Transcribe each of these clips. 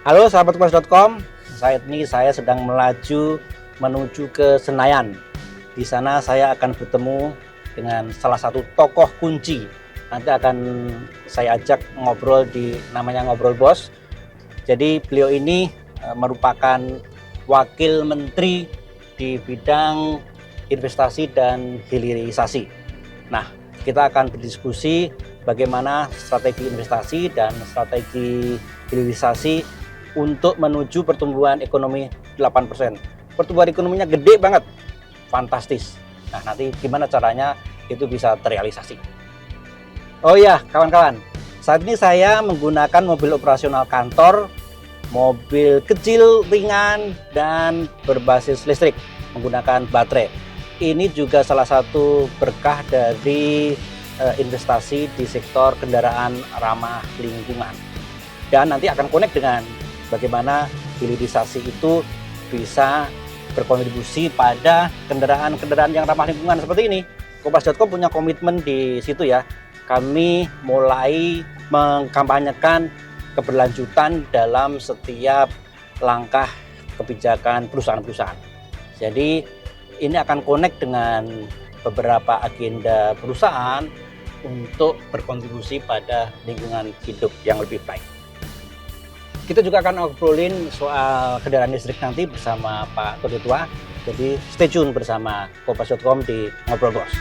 Halo sahabat kompas.com, saat ini saya sedang melaju menuju ke Senayan. Di sana saya akan bertemu dengan salah satu tokoh kunci. Nanti akan saya ajak ngobrol di namanya Ngobrol Bos. Jadi beliau ini merupakan wakil menteri di bidang investasi dan hilirisasi. Nah, kita akan berdiskusi bagaimana strategi investasi dan strategi hilirisasi untuk menuju pertumbuhan ekonomi 8%. Pertumbuhan ekonominya gede banget, fantastis. Nah, nanti gimana caranya itu bisa terrealisasi. Oh iya, kawan-kawan, saat ini saya menggunakan mobil operasional kantor, mobil kecil, ringan, dan berbasis listrik, menggunakan baterai. Ini juga salah satu berkah dari investasi di sektor kendaraan ramah lingkungan. Dan nanti akan connect dengan bagaimana hilirisasi itu bisa berkontribusi pada kendaraan-kendaraan yang ramah lingkungan seperti ini. Kompas.com punya komitmen di situ ya. Kami mulai mengkampanyekan keberlanjutan dalam setiap langkah kebijakan perusahaan-perusahaan. Jadi ini akan connect dengan beberapa agenda perusahaan untuk berkontribusi pada lingkungan hidup yang lebih baik. Kita juga akan ngobrolin soal kendaraan listrik nanti bersama Pak Ketua. Jadi stay tune bersama kompas.com di Ngobrol Bos.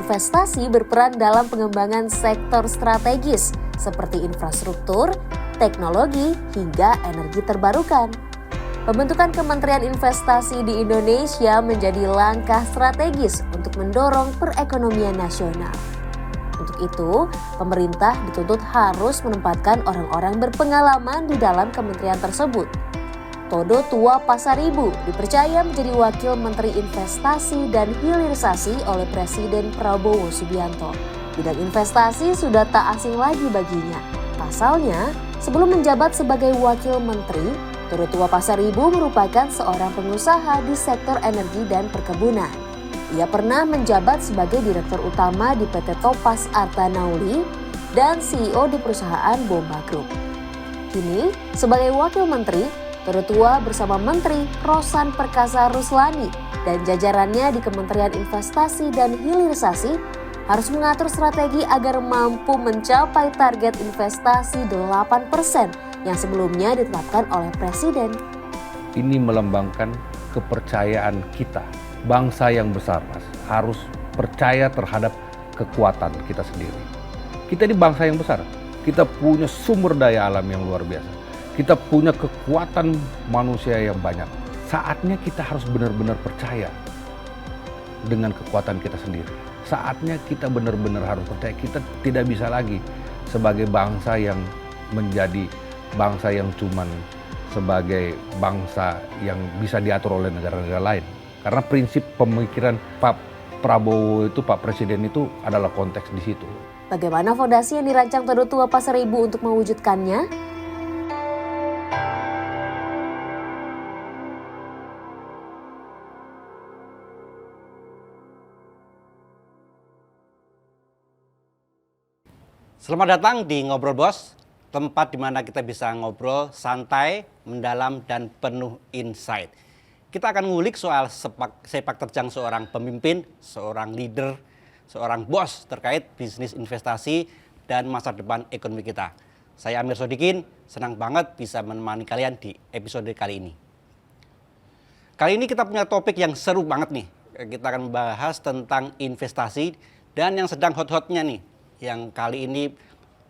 Investasi berperan dalam pengembangan sektor strategis seperti infrastruktur, teknologi, hingga energi terbarukan. Pembentukan Kementerian Investasi di Indonesia menjadi langkah strategis untuk mendorong perekonomian nasional. Untuk itu, pemerintah dituntut harus menempatkan orang-orang berpengalaman di dalam kementerian tersebut. Todo Tua Pasaribu dipercaya menjadi Wakil Menteri Investasi dan Hilirisasi oleh Presiden Prabowo Subianto. Bidang investasi sudah tak asing lagi baginya. Pasalnya, sebelum menjabat sebagai Wakil Menteri, Todo Tua Pasaribu merupakan seorang pengusaha di sektor energi dan perkebunan. Ia pernah menjabat sebagai Direktur Utama di PT Topaz Arta Nauli dan CEO di perusahaan Bomba Group. Kini, sebagai Wakil Menteri, Todo Tua bersama Menteri Rosan Perkasa Ruslani dan jajarannya di Kementerian Investasi dan Hilirisasi harus mengatur strategi agar mampu mencapai target investasi 8% yang sebelumnya ditetapkan oleh Presiden. Ini melambangkan kepercayaan kita, bangsa yang besar, Mas, harus percaya terhadap kekuatan kita sendiri. Kita ini bangsa yang besar, kita punya sumber daya alam yang luar biasa. Kita punya kekuatan manusia yang banyak. Saatnya kita harus benar-benar percaya dengan kekuatan kita sendiri. Saatnya kita benar-benar harus percaya. Kita tidak bisa lagi sebagai bangsa yang menjadi bangsa yang cuman sebagai bangsa yang bisa diatur oleh negara-negara lain. Karena prinsip pemikiran Pak Prabowo itu, Pak Presiden itu adalah konteks di situ. Bagaimana fondasi yang dirancang Todo Tua Pasaribu untuk mewujudkannya? Selamat datang di Ngobrol Bos, tempat di mana kita bisa ngobrol santai, mendalam, dan penuh insight. Kita akan ngulik soal sepak terjang seorang pemimpin, seorang leader, seorang bos terkait bisnis investasi dan masa depan ekonomi kita. Saya Amir Sodikin, senang banget bisa menemani kalian di episode kali ini. Kali ini kita punya topik yang seru banget nih. Kita akan membahas tentang investasi dan yang sedang hot-hotnya nih. Yang kali ini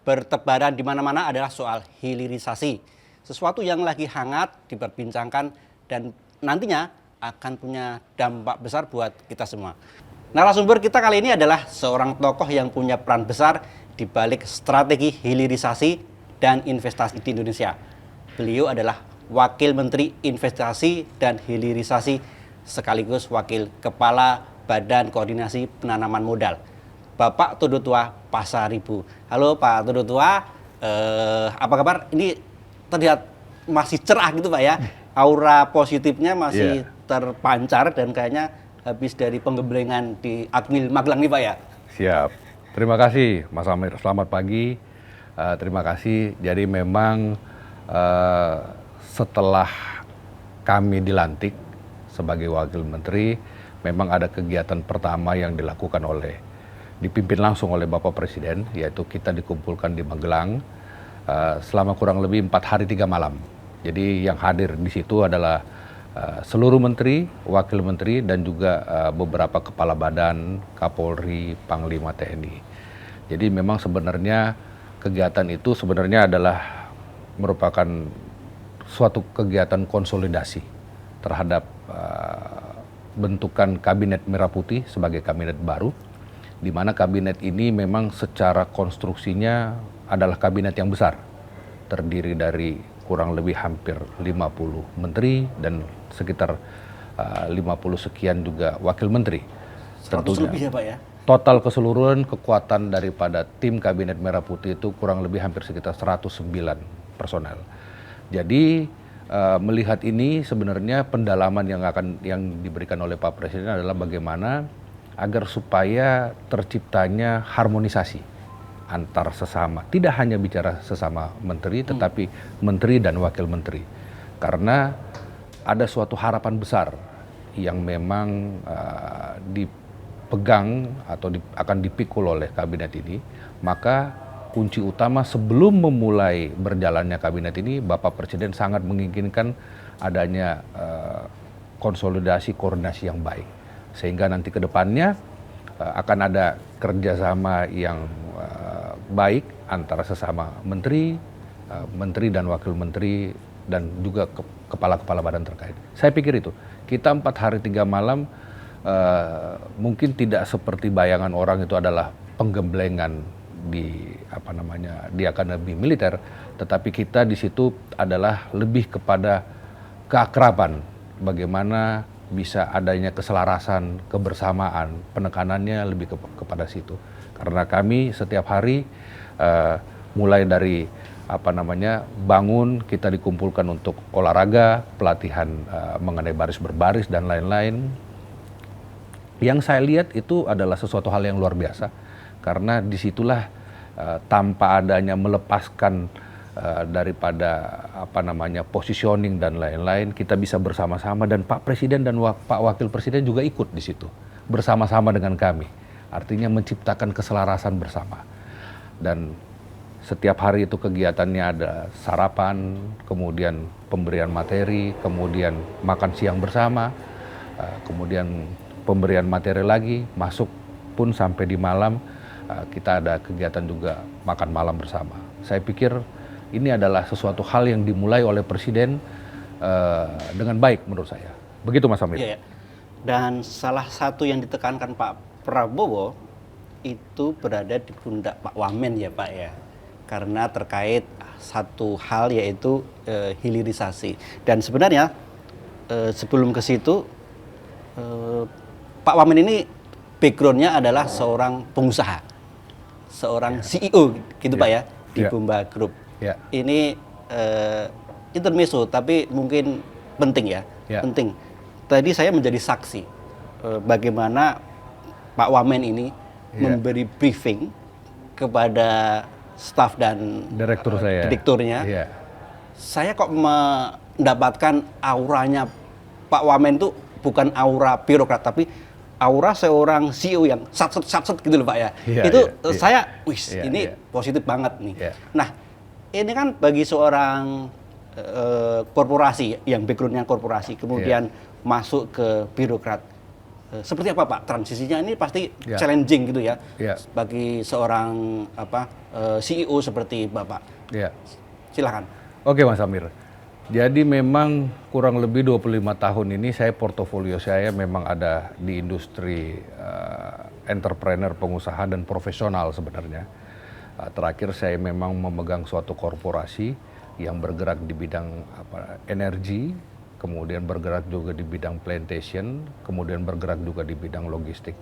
bertebaran di mana-mana adalah soal hilirisasi. Sesuatu yang lagi hangat diperbincangkan dan nantinya akan punya dampak besar buat kita semua. Narasumber kita kali ini adalah seorang tokoh yang punya peran besar di balik strategi hilirisasi dan investasi di Indonesia. Beliau adalah Wakil Menteri Investasi dan Hilirisasi sekaligus Wakil Kepala Badan Koordinasi Penanaman Modal, Bapak Todotua Pasaribu. Halo Pak Todotua, apa kabar? Ini terlihat masih cerah gitu Pak ya, aura positifnya masih terpancar dan kayaknya habis dari penggemblengan di Akmil Magelang nih Pak ya. Siap, terima kasih Mas Amir, selamat pagi. Terima kasih, jadi memang setelah kami dilantik sebagai Wakil Menteri, memang ada kegiatan pertama yang dipimpin langsung oleh Bapak Presiden, yaitu kita dikumpulkan di Magelang selama kurang lebih 4 hari 3 malam. Jadi yang hadir di situ adalah seluruh menteri, wakil menteri, dan juga beberapa kepala badan, Kapolri, Panglima TNI. Jadi memang sebenarnya kegiatan itu sebenarnya adalah merupakan suatu kegiatan konsolidasi terhadap bentukan Kabinet Merah Putih sebagai kabinet baru, di mana kabinet ini memang secara konstruksinya adalah kabinet yang besar, terdiri dari kurang lebih hampir 50 menteri dan sekitar 50 sekian juga wakil menteri. 100 lebih ya Pak ya? Total keseluruhan kekuatan daripada tim Kabinet Merah Putih itu kurang lebih hampir sekitar 109 personel. Jadi melihat ini sebenarnya pendalaman yang diberikan oleh Pak Presiden adalah bagaimana agar supaya terciptanya harmonisasi antar sesama, tidak hanya bicara sesama menteri, tetapi menteri dan wakil menteri. Karena ada suatu harapan besar yang memang dipegang atau akan dipikul oleh kabinet ini, maka kunci utama sebelum memulai berjalannya kabinet ini, Bapak Presiden sangat menginginkan adanya konsolidasi koordinasi yang baik. Sehingga nanti ke depannya akan ada kerjasama yang baik antara sesama menteri, menteri dan wakil menteri, dan juga kepala-kepala badan terkait. Saya pikir itu, kita 4 hari 3 malam mungkin tidak seperti bayangan orang itu adalah penggemblengan di akademi militer, tetapi kita di situ adalah lebih kepada keakraban, bagaimana bisa adanya keselarasan, kebersamaan, penekanannya lebih kepada situ. Karena kami setiap hari mulai dari bangun, kita dikumpulkan untuk olahraga, pelatihan mengenai baris berbaris dan lain-lain. Yang saya lihat itu adalah sesuatu hal yang luar biasa, karena disitulah tanpa adanya melepaskan daripada positioning dan lain-lain, kita bisa bersama-sama, dan Pak Presiden dan Pak Wakil Presiden juga ikut di situ bersama-sama dengan kami. Artinya menciptakan keselarasan bersama. Dan setiap hari itu kegiatannya ada sarapan, kemudian pemberian materi, kemudian makan siang bersama, kemudian pemberian materi lagi, masuk pun sampai di malam kita ada kegiatan juga makan malam bersama. Saya pikir ini adalah sesuatu hal yang dimulai oleh Presiden dengan baik menurut saya. Begitu Mas Amir. Iya, ya. Dan salah satu yang ditekankan Pak Prabowo itu berada di pundak Pak Wamen ya Pak ya. Karena terkait satu hal yaitu hilirisasi. Dan sebenarnya sebelum ke situ Pak Wamen ini backgroundnya adalah seorang pengusaha, seorang CEO gitu Pak ya di Bumba Group. Ini intermezzo tapi mungkin penting ya, penting. Tadi saya menjadi saksi bagaimana Pak Wamen ini memberi briefing kepada staf dan Direktur saya. direkturnya, Iya. saya kok mendapatkan auranya Pak Wamen itu bukan aura birokrat, tapi aura seorang CEO yang sat-set gitu loh Pak ya. Iya, Itu iya. saya, Iya, ini iya. positif banget nih. Iya. Nah, ini kan bagi seorang korporasi yang backgroundnya korporasi, kemudian masuk ke birokrat. Seperti apa Pak transisinya? Ini pasti Iya. challenging gitu ya, Iya. bagi seorang CEO seperti Bapak. Iya. Silakan. Oke Mas Amir. Jadi memang kurang lebih 25 tahun ini portofolio saya memang ada di industri entrepreneur, pengusaha dan profesional sebenarnya. Terakhir saya memang memegang suatu korporasi yang bergerak di bidang energi, kemudian bergerak juga di bidang plantation, kemudian bergerak juga di bidang logistik.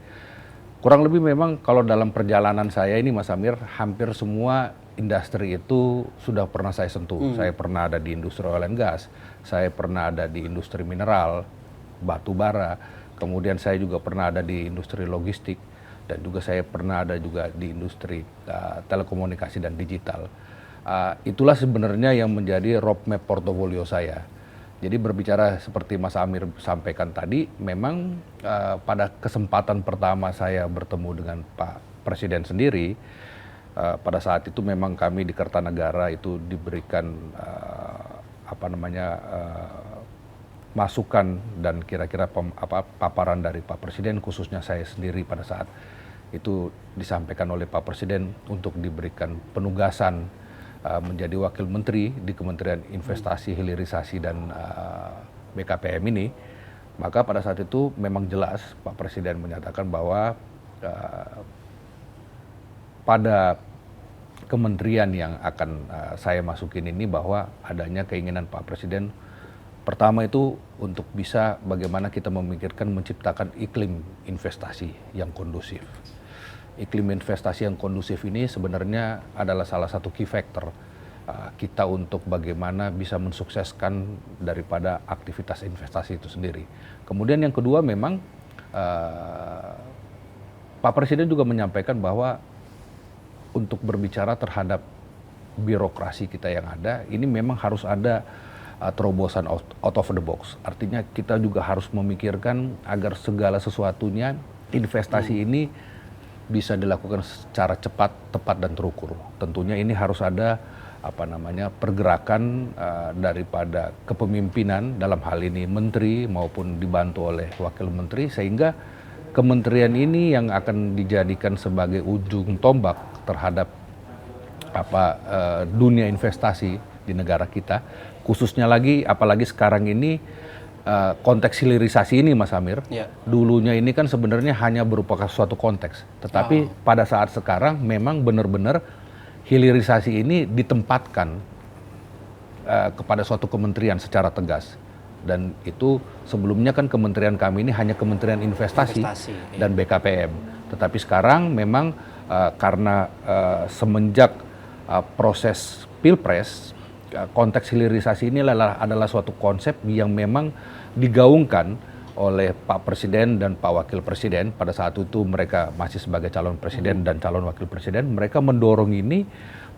Kurang lebih memang kalau dalam perjalanan saya ini Mas Amir, hampir semua industri itu sudah pernah saya sentuh. Saya pernah ada di industri oil and gas, saya pernah ada di industri mineral, batu bara, kemudian saya juga pernah ada di industri logistik, dan juga saya pernah ada juga di industri telekomunikasi dan digital. Itulah sebenarnya yang menjadi roadmap portofolio saya. Jadi berbicara seperti Mas Amir sampaikan tadi, memang pada kesempatan pertama saya bertemu dengan Pak Presiden sendiri, pada saat itu memang kami di Kertanegara itu diberikan masukan dan kira-kira paparan dari Pak Presiden, khususnya saya sendiri pada saat itu disampaikan oleh Pak Presiden untuk diberikan penugasan menjadi wakil menteri di Kementerian Investasi, Hilirisasi dan BKPM ini. Maka pada saat itu memang jelas Pak Presiden menyatakan bahwa pada kementerian yang akan saya masukin ini, bahwa adanya keinginan Pak Presiden pertama itu untuk bisa bagaimana kita memikirkan menciptakan iklim investasi yang kondusif. Iklim investasi yang kondusif ini sebenarnya adalah salah satu key factor kita untuk bagaimana bisa mensukseskan daripada aktivitas investasi itu sendiri. Kemudian yang kedua memang Pak Presiden juga menyampaikan bahwa untuk berbicara terhadap birokrasi kita yang ada, ini memang harus ada terobosan out of the box. Artinya kita juga harus memikirkan agar segala sesuatunya investasi ini bisa dilakukan secara cepat, tepat dan terukur. Tentunya ini harus ada pergerakan daripada kepemimpinan, dalam hal ini menteri maupun dibantu oleh wakil menteri, sehingga kementerian ini yang akan dijadikan sebagai ujung tombak terhadap dunia investasi di negara kita, khususnya lagi apalagi sekarang ini konteks hilirisasi ini Mas Amir. Dulunya ini kan sebenarnya hanya berupa suatu konteks, tetapi pada saat sekarang memang benar-benar hilirisasi ini ditempatkan kepada suatu kementerian secara tegas. Dan itu sebelumnya kan kementerian kami ini hanya Kementerian Investasi dan BKPM. Tetapi sekarang memang karena semenjak proses Pilpres, konteks hilirisasi ini adalah suatu konsep yang memang digaungkan oleh Pak Presiden dan Pak Wakil Presiden. Pada saat itu mereka masih sebagai calon presiden dan calon wakil presiden. Mereka mendorong ini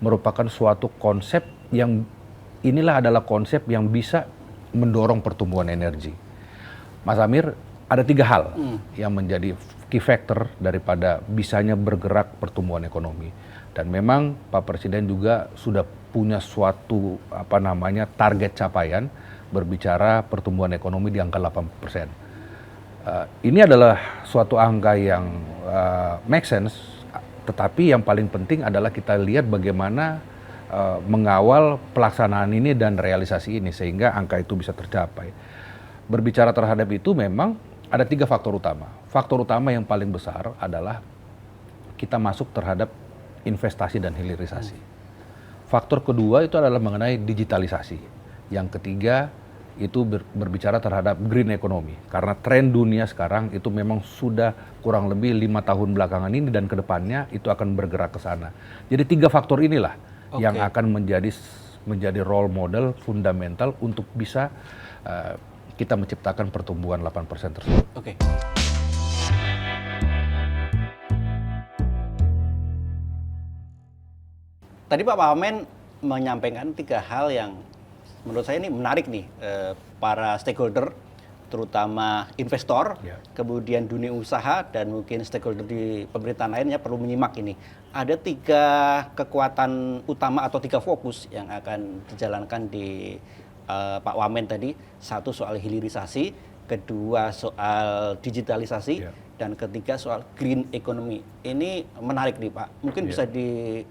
merupakan suatu konsep yang adalah konsep yang bisa mendorong pertumbuhan energi. Mas Amir, ada 3 hal yang menjadi key factor daripada bisanya bergerak pertumbuhan ekonomi. Dan memang Pak Presiden juga sudah punya suatu target capaian berbicara pertumbuhan ekonomi di angka 8%. Ini adalah suatu angka yang make sense, tetapi yang paling penting adalah kita lihat bagaimana mengawal pelaksanaan ini dan realisasi ini sehingga angka itu bisa tercapai. Berbicara terhadap itu memang ada 3 faktor utama. Faktor utama yang paling besar adalah kita masuk terhadap investasi dan hilirisasi. Faktor kedua itu adalah mengenai digitalisasi. Yang ketiga itu berbicara terhadap green economy. Karena tren dunia sekarang itu memang sudah kurang lebih 5 tahun belakangan ini dan kedepannya itu akan bergerak ke sana. Jadi 3 faktor inilah yang akan menjadi role model fundamental untuk bisa kita menciptakan pertumbuhan 8% tersebut. Tadi Pak Wamen menyampaikan 3 hal yang menurut saya ini menarik nih, para stakeholder, terutama investor, kemudian dunia usaha, dan mungkin stakeholder di pemerintahan lainnya perlu menyimak ini. Ada 3 kekuatan utama atau 3 fokus yang akan dijalankan di Pak Wamen tadi. Satu soal hilirisasi, kedua soal digitalisasi, dan ketiga soal green economy. Ini menarik nih Pak. Mungkin bisa di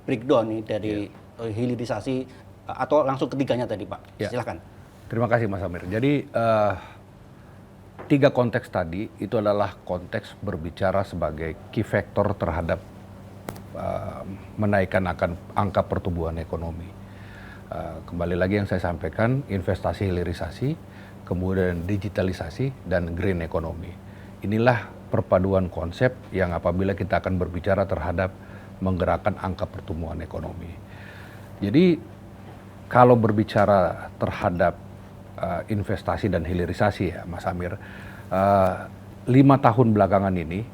breakdown nih dari hilirisasi atau langsung ketiganya tadi Pak. Silakan. Terima kasih Mas Amir. Jadi 3 konteks tadi itu adalah konteks berbicara sebagai key factor terhadap menaikkan akan angka pertumbuhan ekonomi. Kembali lagi yang saya sampaikan, investasi hilirisasi, kemudian digitalisasi, dan green economy. Inilah perpaduan konsep yang apabila kita akan berbicara terhadap menggerakkan angka pertumbuhan ekonomi. Jadi kalau berbicara terhadap investasi dan hilirisasi ya Mas Amir, 5 tahun belakangan ini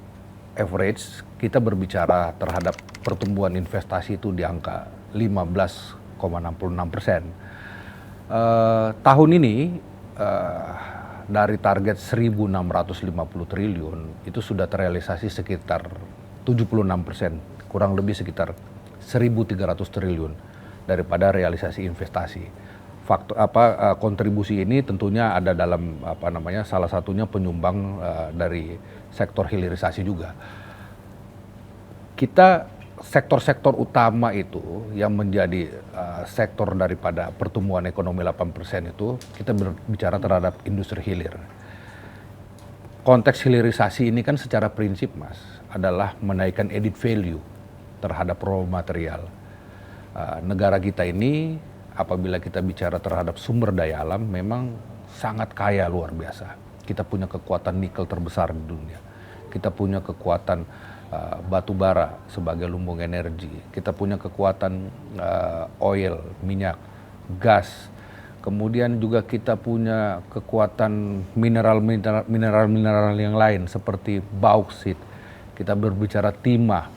average kita berbicara terhadap pertumbuhan investasi itu di angka 15,66%. Tahun ini dari target 1.650 triliun itu sudah terrealisasi sekitar 76%, kurang lebih sekitar 1.300 triliun daripada realisasi investasi. Kontribusi ini tentunya ada dalam salah satunya penyumbang dari sektor hilirisasi juga. Kita sektor-sektor utama itu yang menjadi sektor daripada pertumbuhan ekonomi 8% itu kita berbicara terhadap industri hilir. Konteks hilirisasi ini kan secara prinsip Mas adalah menaikkan added value terhadap raw material. Negara kita ini apabila kita bicara terhadap sumber daya alam memang sangat kaya luar biasa. Kita punya kekuatan nikel terbesar di dunia. Kita punya kekuatan batu bara sebagai lumbung energi. Kita punya kekuatan oil, minyak, gas. Kemudian juga kita punya kekuatan mineral yang lain seperti bauksit. Kita berbicara timah.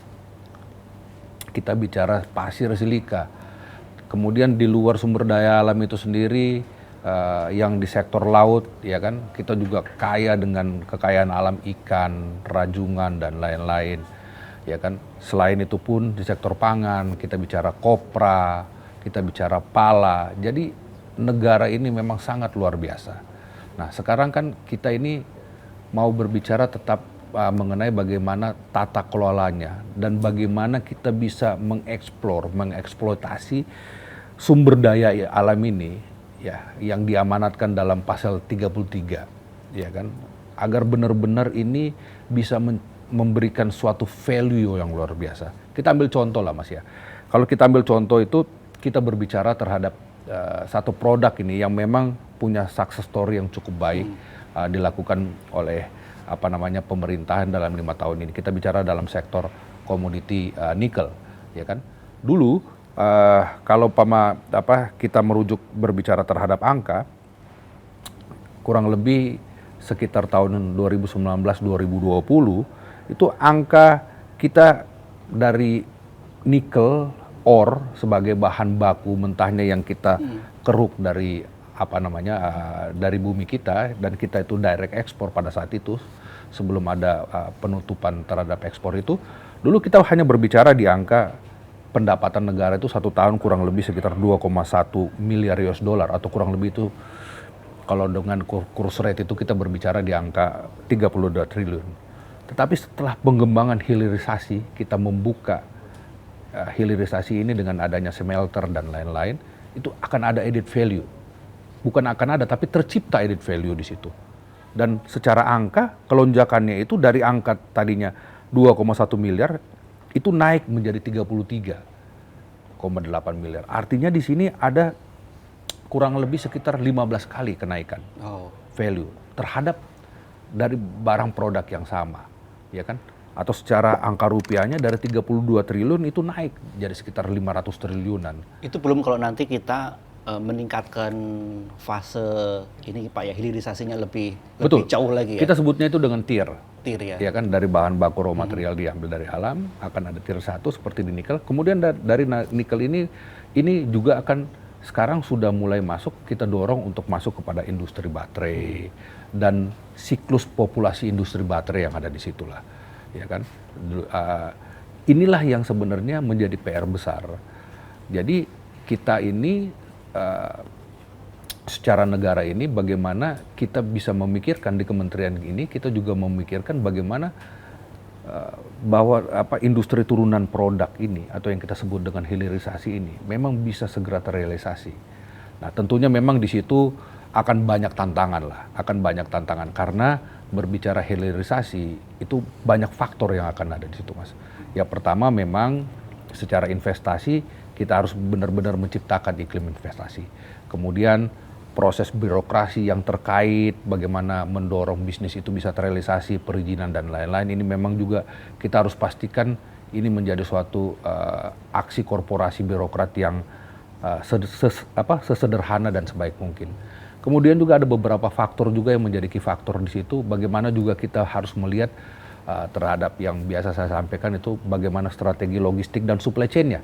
Kita bicara pasir silika. Kemudian di luar sumber daya alam itu sendiri yang di sektor laut ya kan kita juga kaya dengan kekayaan alam ikan, rajungan dan lain-lain ya kan. Selain itu pun di sektor pangan kita bicara kopra, kita bicara pala. Jadi negara ini memang sangat luar biasa. Nah, sekarang kan kita ini mau berbicara tetap mengenai bagaimana tata kelolanya dan bagaimana kita bisa mengeksploitasi sumber daya alam ini ya yang diamanatkan dalam pasal 33 ya kan agar benar-benar ini bisa memberikan suatu value yang luar biasa. Kita ambil contoh lah Mas ya. Kalau kita ambil contoh itu kita berbicara terhadap satu produk ini yang memang punya success story yang cukup baik dilakukan oleh pemerintahan dalam 5 tahun ini. Kita bicara dalam sektor komoditi nikel, ya kan. Dulu kalau kita merujuk berbicara terhadap angka, kurang lebih sekitar tahun 2019-2020 itu angka kita dari nikel ore sebagai bahan baku mentahnya yang kita keruk dari dari bumi kita, dan kita itu direct ekspor pada saat itu sebelum ada penutupan terhadap ekspor itu. Dulu kita hanya berbicara di angka pendapatan negara itu satu tahun kurang lebih sekitar 2,1 miliar US dollar atau kurang lebih itu kalau dengan kurs rate itu kita berbicara di angka 32 triliun. Tetapi setelah pengembangan hilirisasi, kita membuka hilirisasi ini dengan adanya smelter dan lain-lain, itu akan ada added value. Bukan akan ada, tapi tercipta added value di situ. Dan secara angka, kelonjakannya itu dari angka tadinya 2,1 miliar, itu naik menjadi 33,8 miliar. Artinya di sini ada kurang lebih sekitar 15 kali kenaikan value terhadap dari barang produk yang sama, ya kan? Atau secara angka rupiahnya dari 32 triliun itu naik jadi sekitar 500 triliunan. Itu belum kalau nanti kita meningkatkan fase ini Pak ya, hilirisasinya lebih jauh lagi ya. Kita sebutnya itu dengan tier. Tir ya. Ya kan, dari bahan baku raw material diambil dari alam, akan ada tier 1 seperti di nikel. Kemudian dari nikel ini juga akan sekarang sudah mulai masuk, kita dorong untuk masuk kepada industri baterai dan siklus populasi industri baterai yang ada di situlah. Ya kan? Inilah yang sebenarnya menjadi PR besar. Jadi kita ini secara negara ini bagaimana kita bisa memikirkan di kementerian ini, kita juga memikirkan bagaimana bahwa industri turunan produk ini atau yang kita sebut dengan hilirisasi ini memang bisa segera terrealisasi. Nah, tentunya memang di situ akan banyak tantangan karena berbicara hilirisasi itu banyak faktor yang akan ada di situ, Mas. Ya, pertama memang secara investasi kita harus benar-benar menciptakan iklim investasi. Kemudian proses birokrasi yang terkait bagaimana mendorong bisnis itu bisa terrealisasi, perizinan dan lain-lain, ini memang juga kita harus pastikan ini menjadi suatu aksi korporasi birokrat yang sesederhana dan sebaik mungkin. Kemudian juga ada beberapa faktor juga yang menjadi key faktor di situ, bagaimana juga kita harus melihat terhadap yang biasa saya sampaikan itu bagaimana strategi logistik dan supply chain-nya,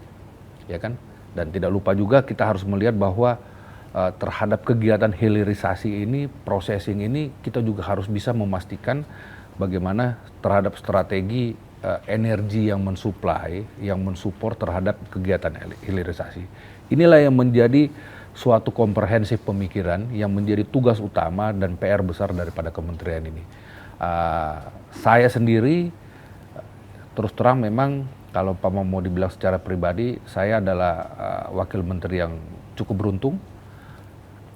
ya kan? Dan tidak lupa juga kita harus melihat bahwa terhadap kegiatan hilirisasi ini, processing ini, kita juga harus bisa memastikan bagaimana terhadap strategi energi yang mensuplai, yang mensupport terhadap kegiatan hilirisasi. Inilah yang menjadi suatu komprehensif pemikiran yang menjadi tugas utama dan PR besar daripada kementerian ini. Saya sendiri terus terang memang kalau Pak mau dibilang secara pribadi, saya adalah wakil menteri yang cukup beruntung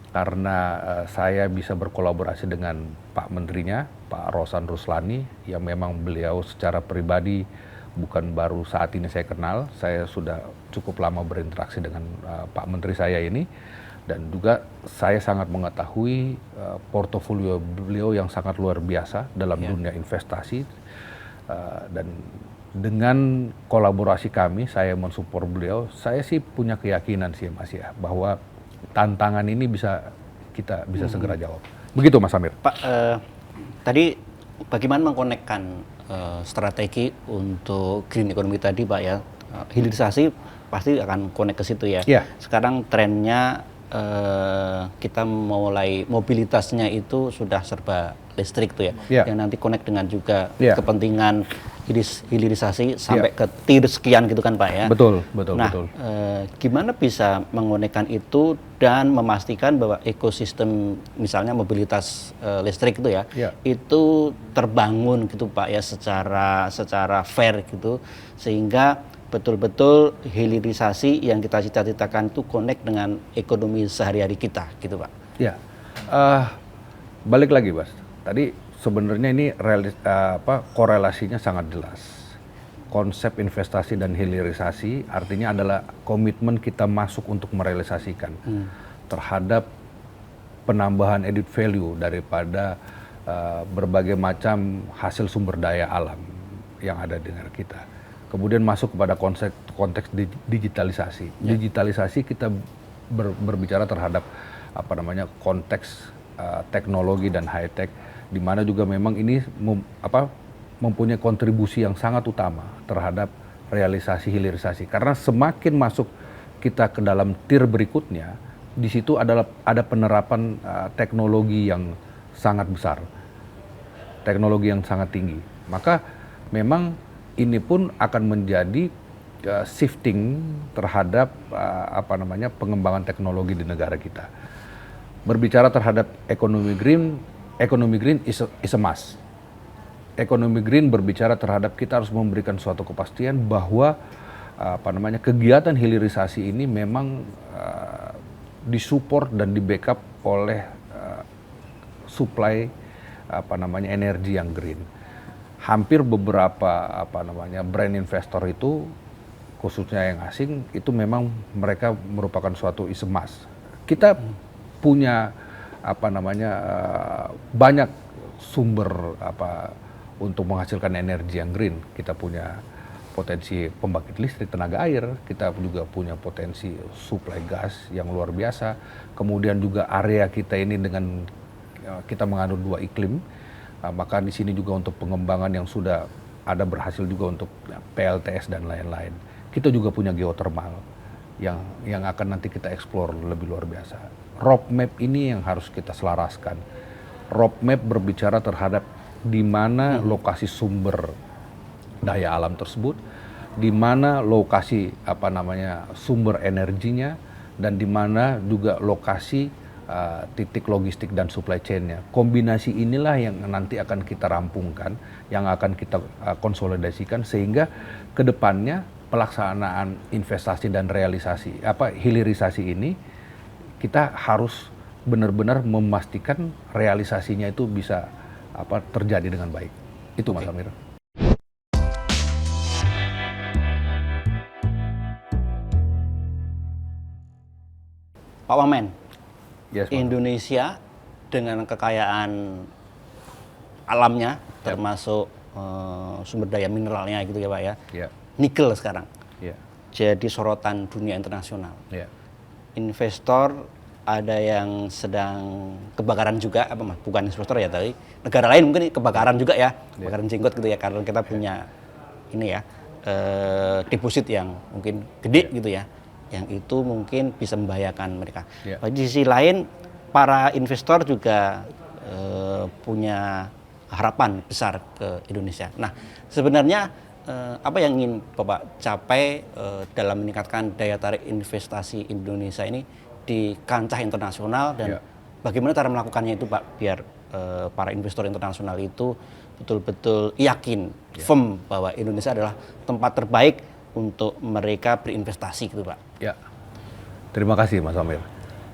karena saya bisa berkolaborasi dengan Pak Menterinya, Pak Rosan Ruslani, yang memang beliau secara pribadi bukan baru saat ini saya kenal, saya sudah cukup lama berinteraksi dengan Pak Menteri saya ini, dan juga saya sangat mengetahui portofolio beliau yang sangat luar biasa dalam dunia investasi, dan dengan kolaborasi kami, saya mensupport beliau, saya sih punya keyakinan sih Mas ya, bahwa tantangan ini kita bisa segera jawab. Begitu Mas Amir. Pak, tadi bagaimana mengkonekkan strategi untuk green economy tadi Pak ya, hilirisasi pasti akan connect ke situ ya. Yeah. Sekarang trennya kita mulai mobilitasnya itu sudah serba listrik tuh ya, yang nanti connect dengan juga kepentingan hilirisasi sampai ke tier sekian gitu kan Pak ya. Betul. Nah, gimana bisa mengonekkan itu dan memastikan bahwa ekosistem misalnya mobilitas listrik itu ya, itu terbangun gitu Pak ya secara fair gitu, sehingga betul-betul hilirisasi yang kita cita-citakan itu connect dengan ekonomi sehari-hari kita gitu Pak. Ya, balik lagi Bas. Tadi sebenarnya ini korelasinya sangat jelas. Konsep investasi dan hilirisasi artinya adalah komitmen kita masuk untuk merealisasikan terhadap penambahan added value daripada berbagai macam hasil sumber daya alam yang ada di negara kita. Kemudian masuk kepada konteks digitalisasi. Digitalisasi kita berbicara terhadap konteks teknologi dan high tech, di mana juga memang ini mempunyai kontribusi yang sangat utama terhadap realisasi hilirisasi. Karena semakin masuk kita ke dalam tier berikutnya, di situ ada penerapan teknologi yang sangat besar, teknologi yang sangat tinggi. Maka memang ini pun akan menjadi shifting terhadap pengembangan teknologi di negara kita. Berbicara terhadap ekonomi green is a must. Ekonomi green berbicara terhadap kita harus memberikan suatu kepastian bahwa kegiatan hilirisasi ini memang disupport dan di backup oleh supply energi yang green. Hampir beberapa brand investor itu khususnya yang asing itu memang mereka merupakan suatu is a must. Kita punya banyak sumber untuk menghasilkan energi yang green. Kita punya potensi pembangkit listrik tenaga air, kita juga punya potensi suplai gas yang luar biasa. Kemudian juga area kita ini dengan kita mengandung 2 iklim, Maka di sini juga untuk pengembangan yang sudah ada berhasil juga untuk PLTS dan lain-lain. Kita juga punya geothermal yang akan nanti kita eksplor lebih luar biasa. Roadmap ini yang harus kita selaraskan. Roadmap berbicara terhadap di mana lokasi sumber daya alam tersebut, di mana lokasi sumber energinya, dan di mana juga lokasi titik logistik dan supply chain-nya. Kombinasi inilah yang nanti akan kita rampungkan, yang akan kita konsolidasikan sehingga ke depannya pelaksanaan investasi dan hilirisasi ini kita harus benar-benar memastikan realisasinya itu bisa terjadi dengan baik. Itu Mas Amir. Pak Wamen, Yes, Mas. Indonesia dengan kekayaan alamnya, termasuk sumber daya mineralnya gitu ya Pak ya, Ya, nikel sekarang, ya, jadi sorotan dunia internasional. ya. Investor ada yang sedang kebakaran juga, bukan investor ya, tapi negara lain mungkin kebakaran juga ya, kebakaran jenggot gitu ya, karena kita punya ini ya, deposit yang mungkin gede gitu ya, yang itu mungkin bisa membahayakan mereka. Di sisi lain, para investor juga punya harapan besar ke Indonesia. Nah, sebenarnya apa yang ingin Bapak capai dalam meningkatkan daya tarik investasi Indonesia ini di kancah internasional, dan bagaimana cara melakukannya itu Pak, biar para investor internasional itu betul-betul yakin, firm bahwa Indonesia adalah tempat terbaik untuk mereka berinvestasi gitu Pak. Ya, terima kasih Mas Amir.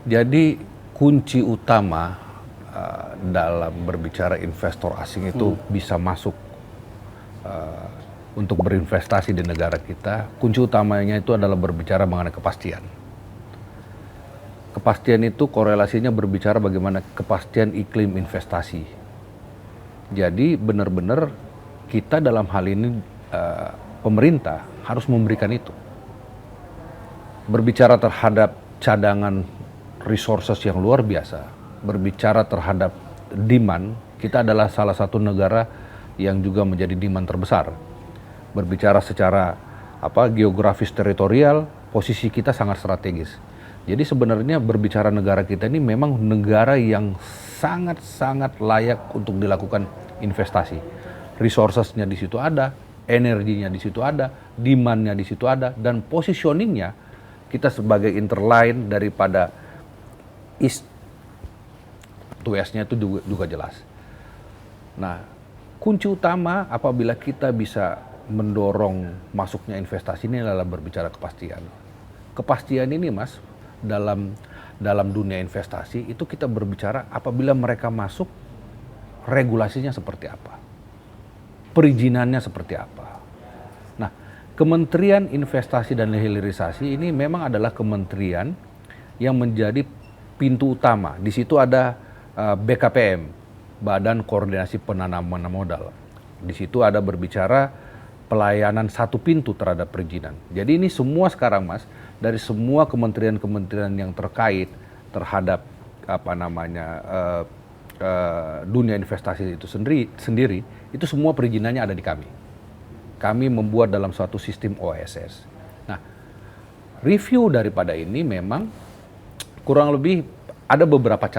Jadi kunci utama dalam berbicara investor asing itu bisa masuk untuk berinvestasi di negara kita, kunci utamanya itu adalah berbicara mengenai kepastian. Kepastian itu korelasinya berbicara bagaimana kepastian iklim investasi. Jadi benar-benar kita dalam hal ini pemerintah harus memberikan itu. Berbicara terhadap cadangan resources yang luar biasa, berbicara terhadap demand, kita adalah salah satu negara yang juga menjadi demand terbesar. Berbicara secara geografis teritorial, posisi kita sangat strategis. Jadi sebenarnya berbicara negara kita ini memang negara yang sangat-sangat layak untuk dilakukan investasi. Resources-nya di situ ada, energinya di situ ada, demand-nya di situ ada, dan positioning-nya kita sebagai interline daripada East to West-nya itu juga jelas. Nah, kunci utama apabila kita bisa mendorong masuknya investasi ini adalah berbicara kepastian. Kepastian ini Mas, dalam dunia investasi itu kita berbicara apabila mereka masuk, regulasinya seperti apa, perizinannya seperti apa. Nah, Kementerian Investasi dan Hilirisasi ini memang adalah kementerian yang menjadi pintu utama. Di situ ada BKPM, Badan Koordinasi Penanaman Modal. Di situ ada berbicara pelayanan satu pintu terhadap perizinan. Jadi ini semua sekarang Mas, dari semua kementerian-kementerian yang terkait terhadap dunia investasi itu sendiri, itu semua perizinannya ada di kami. Kami membuat dalam suatu sistem OSS. Nah, review daripada ini memang kurang lebih ada beberapa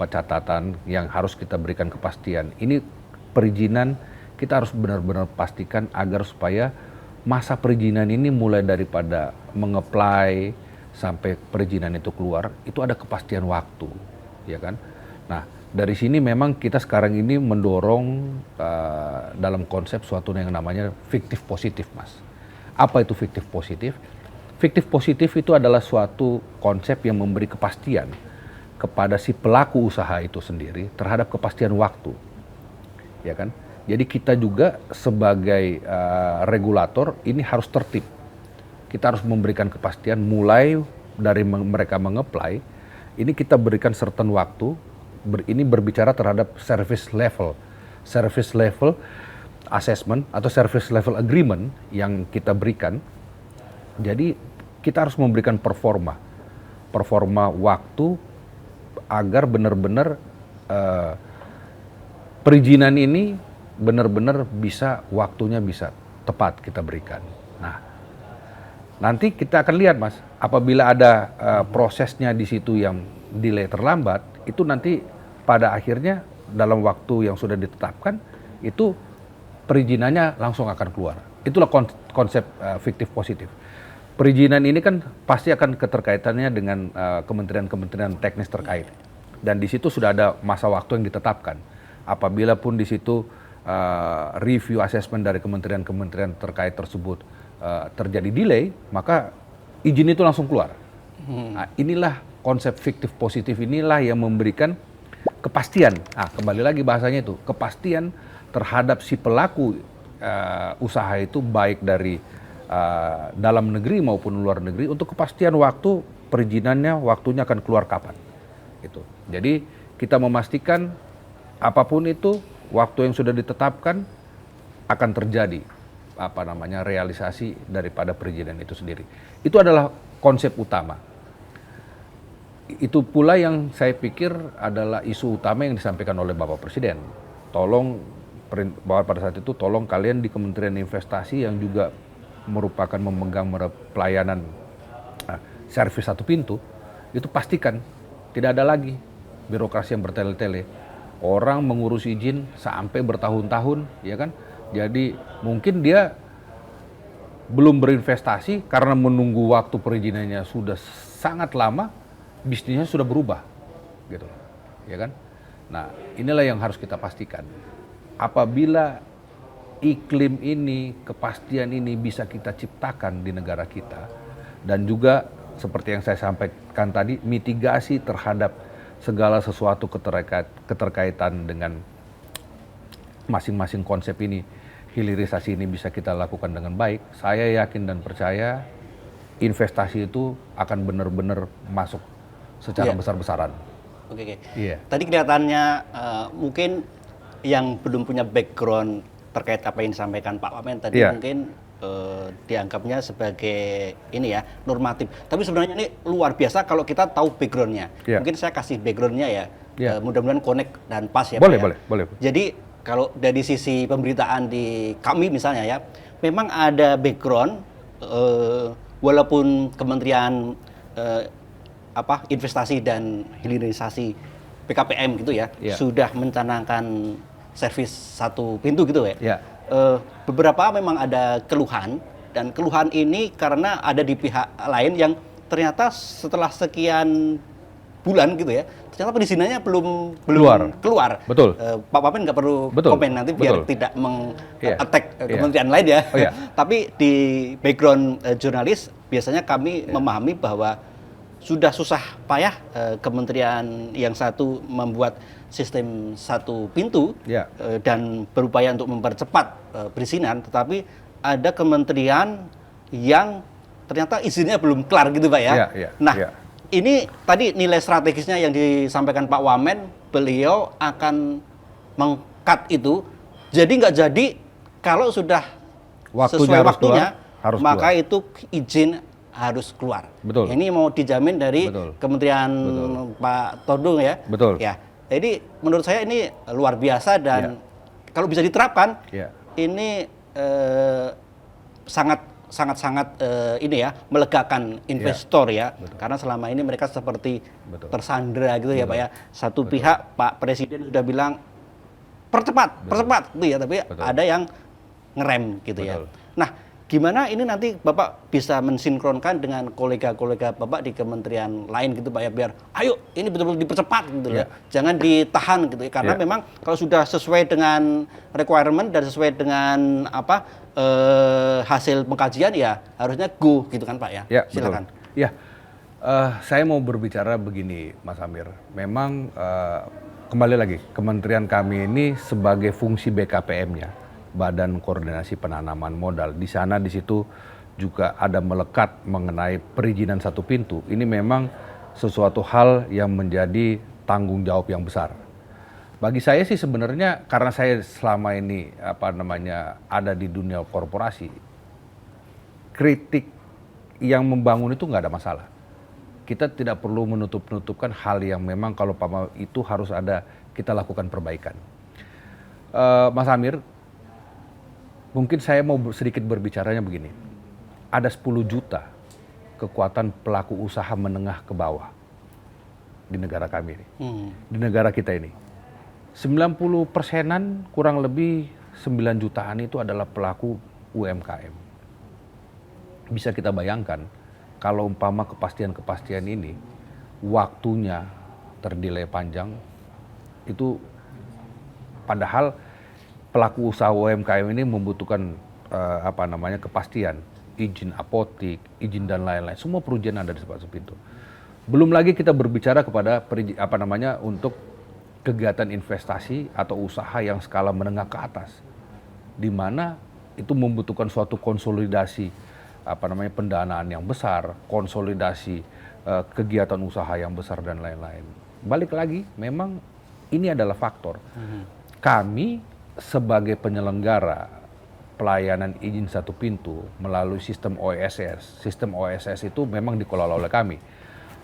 catatan yang harus kita berikan kepastian. Ini perizinan kita harus benar-benar pastikan agar supaya masa perizinan ini mulai daripada mengapply sampai perizinan itu keluar, itu ada kepastian waktu, ya kan? Nah, dari sini memang kita sekarang ini mendorong dalam konsep suatu yang namanya fiktif positif, Mas. Apa itu fiktif positif? Fiktif positif itu adalah suatu konsep yang memberi kepastian kepada si pelaku usaha itu sendiri terhadap kepastian waktu, ya kan? Jadi kita juga sebagai regulator ini harus tertib. Kita harus memberikan kepastian mulai dari mereka mengapply, ini kita berikan certain waktu, ini berbicara terhadap service level assessment atau service level agreement yang kita berikan. Jadi kita harus memberikan performa waktu agar benar-benar perizinan ini benar-benar bisa waktunya bisa tepat kita berikan. Nah, nanti kita akan lihat Mas, apabila ada prosesnya di situ yang delay terlambat, itu nanti pada akhirnya dalam waktu yang sudah ditetapkan itu perizinannya langsung akan keluar. Itulah konsep fiktif positif. Perizinan ini kan pasti akan keterkaitannya dengan kementerian-kementerian teknis terkait. Dan di situ sudah ada masa waktu yang ditetapkan. Apabila pun di situ review assessment dari kementerian-kementerian terkait tersebut terjadi delay, maka izin itu langsung keluar. Nah, inilah konsep fiktif positif, inilah yang memberikan kepastian. Nah, kembali lagi bahasanya itu, kepastian terhadap si pelaku usaha itu, baik dari dalam negeri maupun luar negeri, untuk kepastian waktu perizinannya, waktunya akan keluar kapan. Gitu. Jadi kita memastikan apapun itu, waktu yang sudah ditetapkan akan terjadi realisasi daripada perizinan itu sendiri. Itu adalah konsep utama. Itu pula yang saya pikir adalah isu utama yang disampaikan oleh Bapak Presiden. Tolong, bahwa pada saat itu tolong kalian di Kementerian Investasi yang juga merupakan memegang pelayanan servis satu pintu, itu pastikan tidak ada lagi birokrasi yang bertele-tele. Orang mengurus izin sampai bertahun-tahun, ya kan? Jadi mungkin dia belum berinvestasi karena menunggu waktu perizinannya sudah sangat lama, bisnisnya sudah berubah, gitu, ya kan? Nah, inilah yang harus kita pastikan. Apabila iklim ini, kepastian ini bisa kita ciptakan di negara kita, dan juga seperti yang saya sampaikan tadi, mitigasi terhadap segala sesuatu keterkaitan dengan masing-masing konsep ini, hilirisasi ini bisa kita lakukan dengan baik. Saya yakin dan percaya investasi itu akan benar-benar masuk secara besar-besaran. Oke. Iya. Tadi kelihatannya mungkin yang belum punya background terkait apa yang disampaikan Pak Wamen tadi mungkin dianggapnya sebagai ini ya, normatif. Tapi sebenarnya ini luar biasa kalau kita tahu backgroundnya. Mungkin saya kasih backgroundnya ya, mudah-mudahan connect dan pas ya boleh, Pak ya. Boleh. Jadi kalau dari sisi pemberitaan di kami misalnya ya, memang ada background walaupun Kementerian Investasi dan Hilirisasi PKPM gitu ya, sudah mencanangkan servis satu pintu gitu ya. Beberapa memang ada keluhan, dan keluhan ini karena ada di pihak lain yang ternyata setelah sekian bulan gitu ya, ternyata perizinannya belum keluar. Betul. Pak Wamen nggak perlu komen nanti biar tidak meng-attack kementerian lain ya. Tapi di background jurnalis biasanya kami memahami bahwa sudah susah payah kementerian yang satu membuat sistem satu pintu dan berupaya untuk mempercepat perizinan, tetapi ada kementerian yang ternyata izinnya belum kelar gitu Pak ya. Ini tadi nilai strategisnya yang disampaikan Pak Wamen, beliau akan meng-cut itu, jadi nggak jadi kalau sudah sesuai waktunya, maka itu izin harus keluar. Ini mau dijamin dari Kementerian Pak Todung ya. Ya. Jadi menurut saya ini luar biasa, dan kalau bisa diterapkan, ini sangat ini ya, melegakan investor ya. Karena selama ini mereka seperti tersandera gitu ya Pak ya. Satu pihak Pak Presiden sudah bilang percepat gitu ya, tapi ada yang ngerem gitu ya. Nah, gimana ini nanti Bapak bisa mensinkronkan dengan kolega-kolega Bapak di kementerian lain gitu Pak ya, biar ayo ini betul-betul dipercepat gitu ya. Jangan ditahan gitu ya, karena memang kalau sudah sesuai dengan requirement dan sesuai dengan hasil pengkajian ya harusnya go gitu kan Pak ya. Silakan. Saya mau berbicara begini Mas Amir. Memang kembali lagi, kementerian kami ini sebagai fungsi BKPM-nya, Badan Koordinasi Penanaman Modal. Di situ juga ada melekat mengenai perizinan satu pintu. Ini memang sesuatu hal yang menjadi tanggung jawab yang besar. Bagi saya sih sebenarnya, karena saya selama ini ada di dunia korporasi, kritik yang membangun itu nggak ada masalah. Kita tidak perlu menutup-nutupkan hal yang memang kalau itu harus ada, kita lakukan perbaikan. Mas Amir, mungkin saya mau sedikit berbicaranya begini. Ada 10 juta kekuatan pelaku usaha menengah ke bawah di negara kami ini. Di negara kita ini. 90%-an kurang lebih 9 jutaan itu adalah pelaku UMKM. Bisa kita bayangkan kalau umpama kepastian-kepastian ini waktunya terdelay panjang, itu padahal pelaku usaha UMKM ini membutuhkan kepastian, izin apotik, izin dan lain-lain. Semua perizinan ada di seperti itu. Belum lagi kita berbicara kepada untuk kegiatan investasi atau usaha yang skala menengah ke atas, di mana itu membutuhkan suatu konsolidasi pendanaan yang besar, konsolidasi kegiatan usaha yang besar dan lain-lain. Balik lagi, memang ini adalah faktor. Kami sebagai penyelenggara pelayanan izin satu pintu melalui sistem OSS. Sistem OSS itu memang dikelola oleh kami.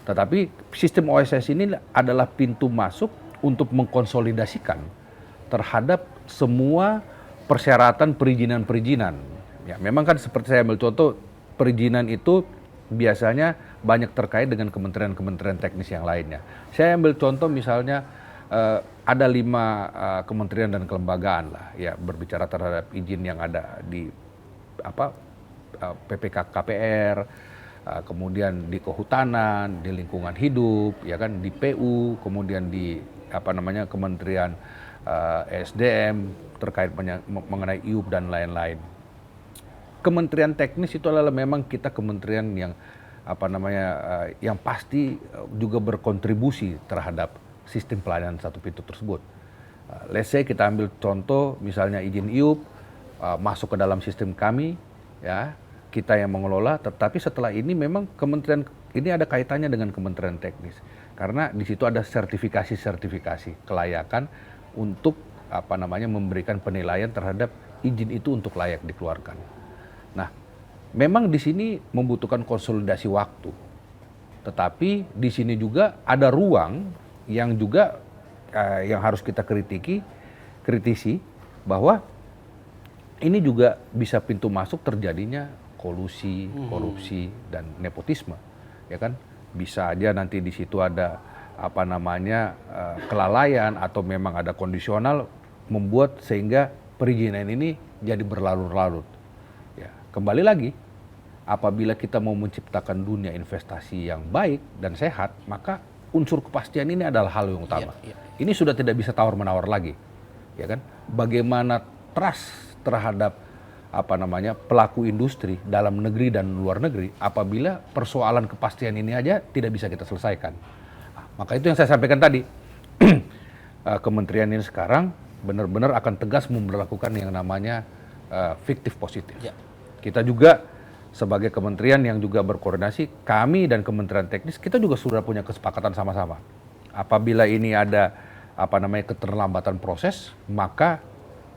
Tetapi sistem OSS ini adalah pintu masuk untuk mengkonsolidasikan terhadap semua persyaratan perizinan-perizinan. Ya, memang kan seperti saya ambil contoh, perizinan itu biasanya banyak terkait dengan kementerian-kementerian teknis yang lainnya. Saya ambil contoh misalnya ada 5 kementerian dan kelembagaan lah, ya, berbicara terhadap izin yang ada di PPK KPR, kemudian di kehutanan, di lingkungan hidup, ya kan, di PU, kemudian di Kementerian SDM terkait mengenai IUP dan lain-lain. Kementerian teknis itu adalah memang kita kementerian yang yang pasti juga berkontribusi terhadap sistem pelayanan satu pintu tersebut. Let's say kita ambil contoh misalnya izin IUP masuk ke dalam sistem kami, ya, kita yang mengelola. Tetapi setelah ini memang kementerian ini ada kaitannya dengan kementerian teknis, karena di situ ada sertifikasi kelayakan untuk memberikan penilaian terhadap izin itu untuk layak dikeluarkan. Nah, memang di sini membutuhkan konsolidasi waktu. Tetapi di sini juga ada ruang yang juga yang harus kita kritisi bahwa ini juga bisa pintu masuk terjadinya kolusi, korupsi dan nepotisme, ya kan? Bisa aja nanti di situ ada kelalaian atau memang ada kondisional membuat sehingga perizinan ini jadi berlarut-larut. Ya, kembali lagi, apabila kita mau menciptakan dunia investasi yang baik dan sehat, maka unsur kepastian ini adalah hal yang utama. Ini sudah tidak bisa tawar-menawar lagi, ya kan? Bagaimana trust terhadap pelaku industri dalam negeri dan luar negeri apabila persoalan kepastian ini aja tidak bisa kita selesaikan. Maka itu yang saya sampaikan tadi. Kementerian ini sekarang benar-benar akan tegas memberlakukan yang namanya fiktif positif. Ya. Kita juga sebagai kementerian yang juga berkoordinasi, kami dan Kementerian Teknis, kita juga sudah punya kesepakatan sama-sama. Apabila ini ada keterlambatan proses, maka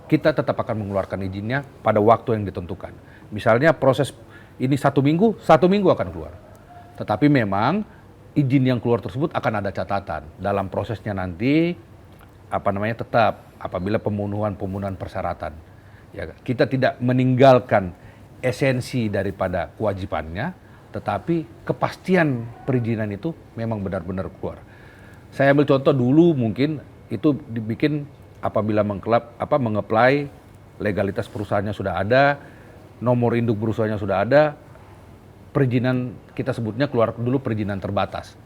kita tetap akan mengeluarkan izinnya pada waktu yang ditentukan. Misalnya proses ini 1 minggu akan keluar. Tetapi memang izin yang keluar tersebut akan ada catatan dalam prosesnya nanti tetap apabila pemenuhan persyaratan. Ya, kita tidak meninggalkan esensi daripada kewajibannya, tetapi kepastian perizinan itu memang benar-benar keluar. Saya ambil contoh dulu mungkin itu dibikin apabila mengapply legalitas perusahaannya sudah ada, nomor induk perusahaannya sudah ada, perizinan kita sebutnya keluar dulu perizinan terbatas,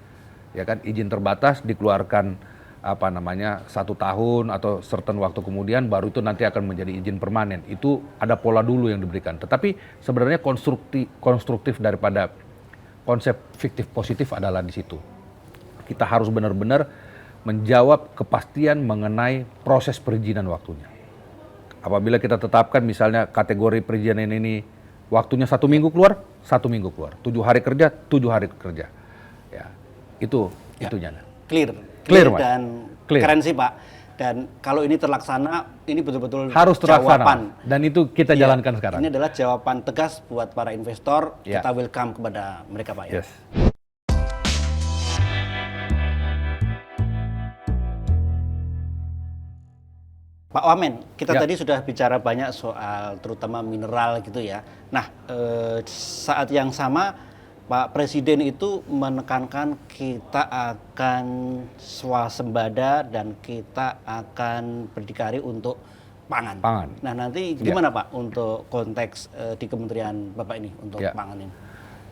ya kan, izin terbatas dikeluarkan 1 tahun atau certain waktu kemudian baru itu nanti akan menjadi izin permanen. Itu ada pola dulu yang diberikan. Tetapi sebenarnya konstruktif daripada konsep fiktif positif adalah di situ. Kita harus benar-benar menjawab kepastian mengenai proses perizinan waktunya. Apabila kita tetapkan misalnya kategori perizinan ini waktunya 1 minggu keluar, 1 minggu keluar. 7 hari kerja, 7 hari kerja. Ya, itu itunya. Clear dan clear. Keren sih Pak. Dan kalau ini terlaksana, ini betul-betul harus terlaksana. Jawaban. Dan itu kita jalankan sekarang. Ini adalah jawaban tegas buat para investor. Kita welcome kepada mereka Pak. Yes. Pak Wamen, kita Ya. tadi sudah bicara banyak soal terutama mineral gitu ya. Nah, saat yang sama Pak Presiden itu menekankan kita akan swasembada dan kita akan berdikari untuk pangan. Pangan. Nah, nanti Ya. gimana Pak untuk konteks di Kementerian Bapak ini untuk Ya. pangan ini?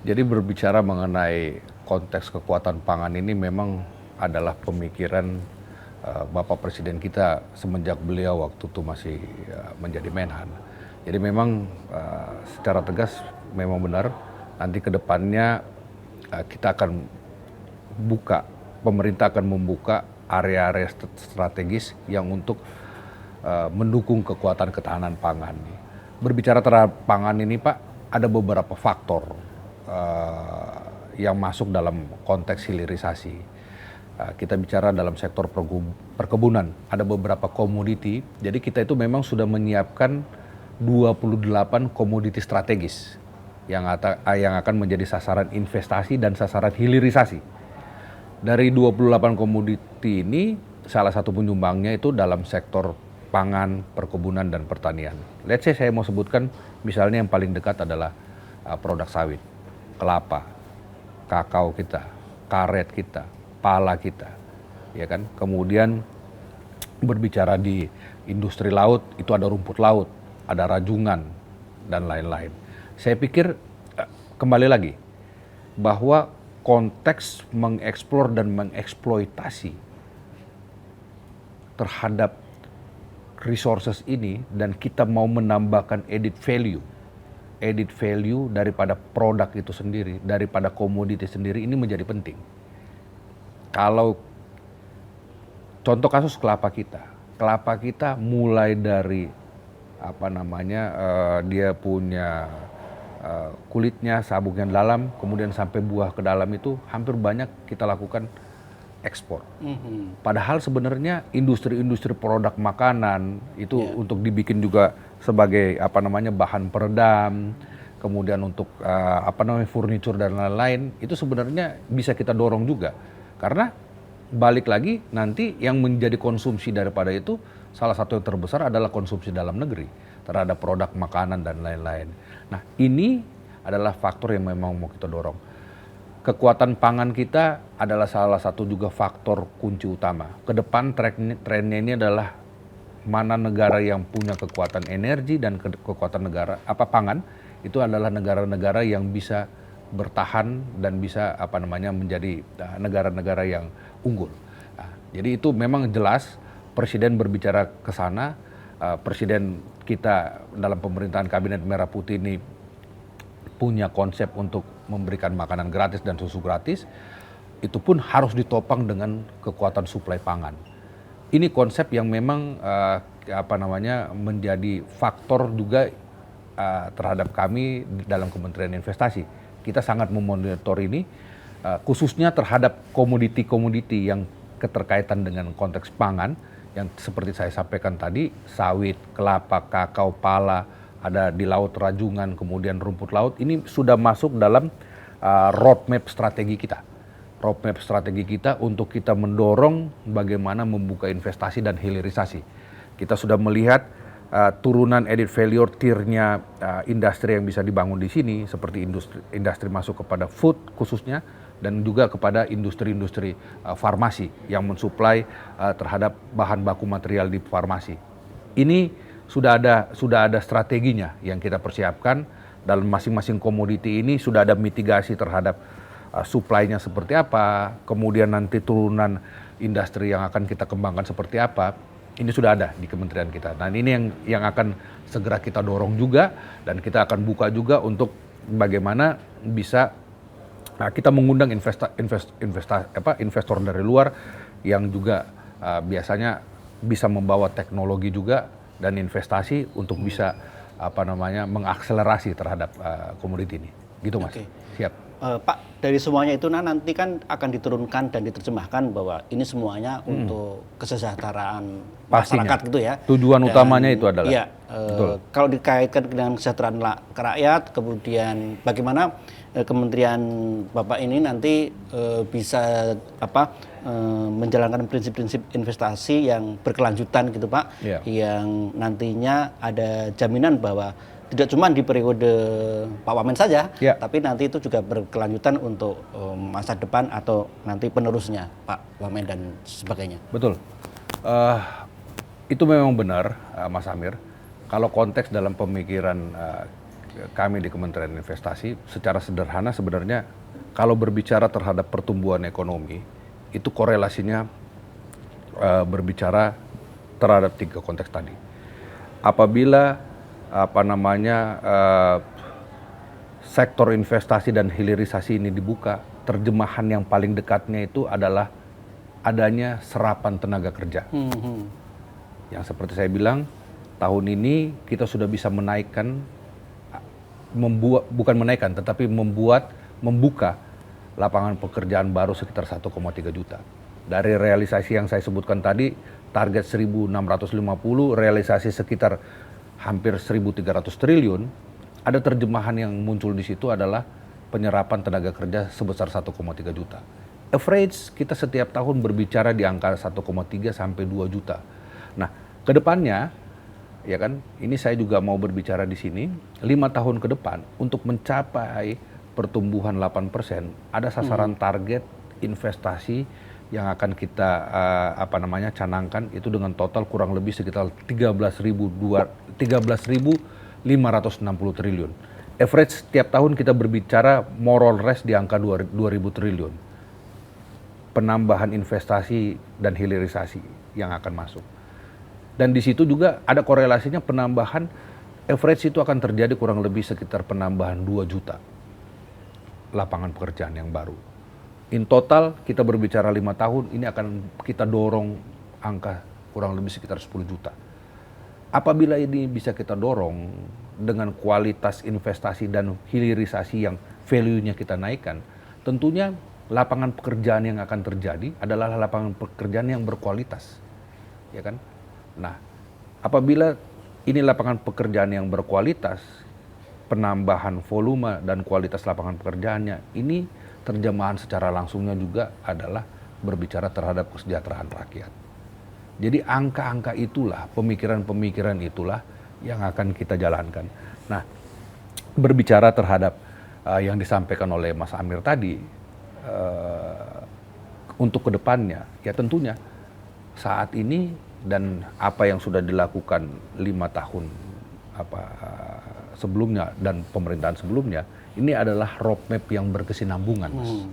Jadi berbicara mengenai konteks kekuatan pangan ini memang adalah pemikiran Bapak Presiden kita semenjak beliau waktu itu masih menjadi Menhan. Jadi memang secara tegas memang benar nanti ke depannya kita akan buka, pemerintah akan membuka area-area strategis yang untuk mendukung kekuatan ketahanan pangan. Berbicara terhadap pangan ini Pak, ada beberapa faktor yang masuk dalam konteks hilirisasi. Kita bicara dalam sektor perkebunan, ada beberapa komoditi, jadi kita itu memang sudah menyiapkan 28 komoditi strategis yang akan menjadi sasaran investasi dan sasaran hilirisasi. Dari 28 komoditi ini, salah satu penyumbangnya itu dalam sektor pangan, perkebunan, dan pertanian. Let's say saya mau sebutkan, misalnya yang paling dekat adalah produk sawit, kelapa, kakao kita, karet kita, pala kita, ya kan. Kemudian berbicara di industri laut, itu ada rumput laut, ada rajungan, dan lain-lain. Saya pikir kembali lagi bahwa konteks mengeksplor dan mengeksploitasi terhadap resources ini dan kita mau menambahkan added value daripada produk itu sendiri, daripada komoditi sendiri, ini menjadi penting. Kalau contoh kasus kelapa kita mulai dari dia punya kulitnya, sabuk yang dalam, kemudian sampai buah ke dalam itu hampir banyak kita lakukan ekspor. Padahal sebenarnya industri-industri produk makanan itu untuk dibikin juga sebagai bahan peredam, kemudian untuk furniture dan lain-lain, itu sebenarnya bisa kita dorong juga. Karena balik lagi nanti yang menjadi konsumsi daripada itu salah satu yang terbesar adalah konsumsi dalam negeri terhadap produk makanan dan lain-lain. Nah, ini adalah faktor yang memang mau kita dorong. Kekuatan pangan kita adalah salah satu juga faktor kunci utama. Ke depan trennya ini adalah mana negara yang punya kekuatan energi dan kekuatan pangan itu adalah negara-negara yang bisa bertahan dan bisa menjadi negara-negara yang unggul. Nah, jadi itu memang jelas Presiden berbicara ke sana. Presiden kita dalam pemerintahan Kabinet Merah Putih ini punya konsep untuk memberikan makanan gratis dan susu gratis. Itu pun harus ditopang dengan kekuatan suplai pangan. Ini konsep yang memang menjadi faktor juga terhadap kami dalam Kementerian Investasi. Kita sangat memonitor ini, khususnya terhadap komoditi-komoditi yang keterkaitan dengan konteks pangan, yang seperti saya sampaikan tadi, sawit, kelapa, kakao, pala, ada di laut rajungan, kemudian rumput laut, ini sudah masuk dalam roadmap strategi kita. Roadmap strategi kita untuk kita mendorong bagaimana membuka investasi dan hilirisasi. Kita sudah melihat turunan added value tiernya industri yang bisa dibangun di sini, seperti industri masuk kepada food khususnya, dan juga kepada industri-industri farmasi yang mensuplai terhadap bahan baku material di farmasi. Ini sudah ada strateginya yang kita persiapkan. Dalam masing-masing komoditi ini sudah ada mitigasi terhadap supply-nya seperti apa, kemudian nanti turunan industri yang akan kita kembangkan seperti apa. Ini sudah ada di kementerian kita. Nah, ini yang akan segera kita dorong juga, dan kita akan buka juga untuk bagaimana bisa kita mengundang investor dari luar yang juga biasanya bisa membawa teknologi juga dan investasi untuk bisa mengakselerasi terhadap komoditi ini. Gitu Mas. Oke. Siap. Pak, dari semuanya itu nanti kan akan diturunkan dan diterjemahkan bahwa ini semuanya untuk kesejahteraan Pastinya. masyarakat gitu ya. Tujuan Dan, utamanya itu adalah. Iya, Betul. kalau dikaitkan dengan kesejahteraan rakyat, kemudian bagaimana Kementerian Bapak ini nanti bisa menjalankan prinsip-prinsip investasi yang berkelanjutan gitu Pak, Iya. yang nantinya ada jaminan bahwa tidak cuma di periode Pak Wamen saja, Ya. tapi nanti itu juga berkelanjutan untuk masa depan atau nanti penerusnya Pak Wamen dan sebagainya. Betul. Itu memang benar, Mas Amir. Kalau konteks dalam pemikiran kami di Kementerian Investasi, secara sederhana sebenarnya kalau berbicara terhadap pertumbuhan ekonomi, itu korelasinya berbicara terhadap 3 konteks tadi. Apabila sektor investasi dan hilirisasi ini dibuka, terjemahan yang paling dekatnya itu adalah adanya serapan tenaga kerja. Yang seperti saya bilang, tahun ini kita sudah bisa membuka lapangan pekerjaan baru sekitar 1,3 juta. Dari realisasi yang saya sebutkan tadi, target 1.650, realisasi sekitar hampir 1.300 triliun, ada terjemahan yang muncul di situ adalah penyerapan tenaga kerja sebesar 1,3 juta. Average kita setiap tahun berbicara di angka 1,3 sampai 2 juta. Nah, ke depannya, ya kan, ini saya juga mau berbicara di sini, 5 tahun ke depan untuk mencapai pertumbuhan 8%, ada sasaran target investasi yang akan kita canangkan itu dengan total kurang lebih sekitar 13.560 triliun. Average setiap tahun kita berbicara more or less di angka 2.000 triliun. Penambahan investasi dan hilirisasi yang akan masuk. Dan di situ juga ada korelasinya penambahan average itu akan terjadi kurang lebih sekitar penambahan 2 juta lapangan pekerjaan yang baru. In total kita berbicara 5 tahun ini akan kita dorong angka kurang lebih sekitar 10 juta. Apabila ini bisa kita dorong dengan kualitas investasi dan hilirisasi yang value-nya kita naikkan, tentunya lapangan pekerjaan yang akan terjadi adalah lapangan pekerjaan yang berkualitas. Ya kan? Nah, apabila ini lapangan pekerjaan yang berkualitas, penambahan volume dan kualitas lapangan pekerjaannya, ini terjemahan secara langsungnya juga adalah berbicara terhadap kesejahteraan rakyat. Jadi angka-angka itulah, pemikiran-pemikiran itulah yang akan kita jalankan. Nah, berbicara terhadap yang disampaikan oleh Mas Amir tadi, untuk kedepannya, ya tentunya saat ini dan apa yang sudah dilakukan 5 tahun sebelumnya dan pemerintahan sebelumnya, ini adalah roadmap yang berkesinambungan, Mas.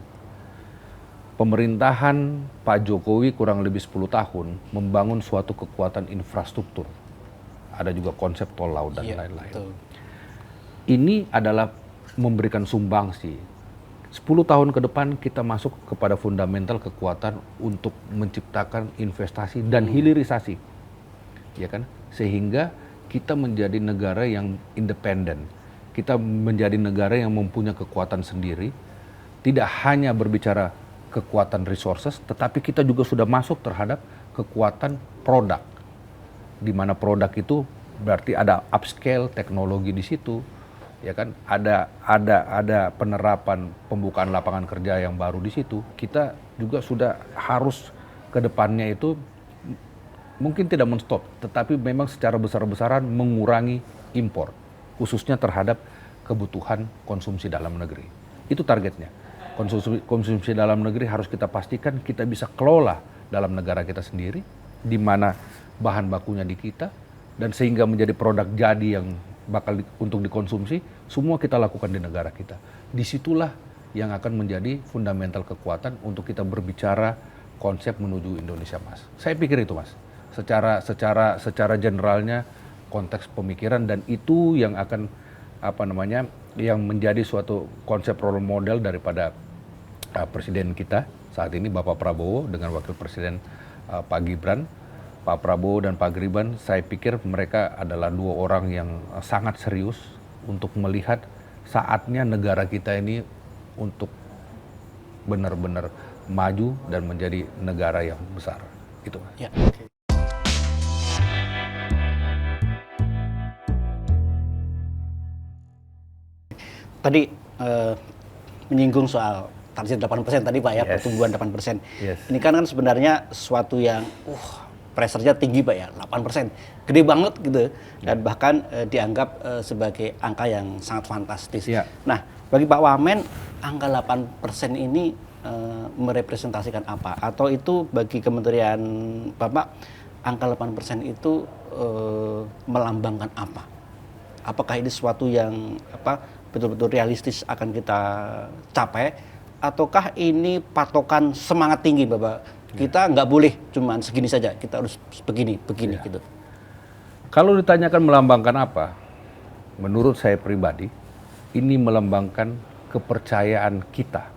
Pemerintahan Pak Jokowi kurang lebih 10 tahun membangun suatu kekuatan infrastruktur. Ada juga konsep tol laut dan lain-lain. Ini adalah memberikan sumbangsi. 10 tahun ke depan kita masuk kepada fundamental kekuatan untuk menciptakan investasi dan hilirisasi. Ya kan? Sehingga kita menjadi negara yang independen. Kita menjadi negara yang mempunyai kekuatan sendiri. Tidak hanya berbicara kekuatan resources, tetapi kita juga sudah masuk terhadap kekuatan produk. Di mana produk itu berarti ada upscale teknologi di situ. Ya kan, ada penerapan pembukaan lapangan kerja yang baru di situ. Kita juga sudah harus ke depannya itu mungkin tidak men-stop, tetapi memang secara besar-besaran mengurangi impor, khususnya terhadap kebutuhan konsumsi dalam negeri. Itu targetnya. Konsumsi dalam negeri harus kita pastikan kita bisa kelola dalam negara kita sendiri, di mana bahan bakunya di kita, dan sehingga menjadi produk jadi yang bakal untuk dikonsumsi, semua kita lakukan di negara kita. Disitulah yang akan menjadi fundamental kekuatan untuk kita berbicara konsep menuju Indonesia Emas. Saya pikir itu, Mas. Secara generalnya konteks pemikiran, dan itu yang akan yang menjadi suatu konsep role model daripada presiden kita saat ini, Bapak Prabowo, dengan wakil presiden Pak Gibran. Pak Prabowo dan Pak Gibran, saya pikir mereka adalah 2 orang yang sangat serius untuk melihat saatnya negara kita ini untuk benar-benar maju dan menjadi negara yang besar. Itu. Ya. Tadi menyinggung soal target 8% tadi Pak ya, Yes. pertumbuhan 8%. Yes. Ini kan sebenarnya sesuatu yang pressure-nya tinggi Pak ya, 8%. Gede banget gitu. Dan bahkan dianggap sebagai angka yang sangat fantastis. Ya. Nah, bagi Pak Wamen, angka 8% ini merepresentasikan apa? Atau itu bagi Kementerian Bapak, angka 8% itu melambangkan apa? Apakah ini sesuatu yang betul-betul realistis akan kita capai, ataukah ini patokan semangat tinggi Bapak? Kita nggak boleh cuman segini saja, kita harus begini gitu. Kalau ditanyakan melambangkan apa, menurut saya pribadi, ini melambangkan kepercayaan kita.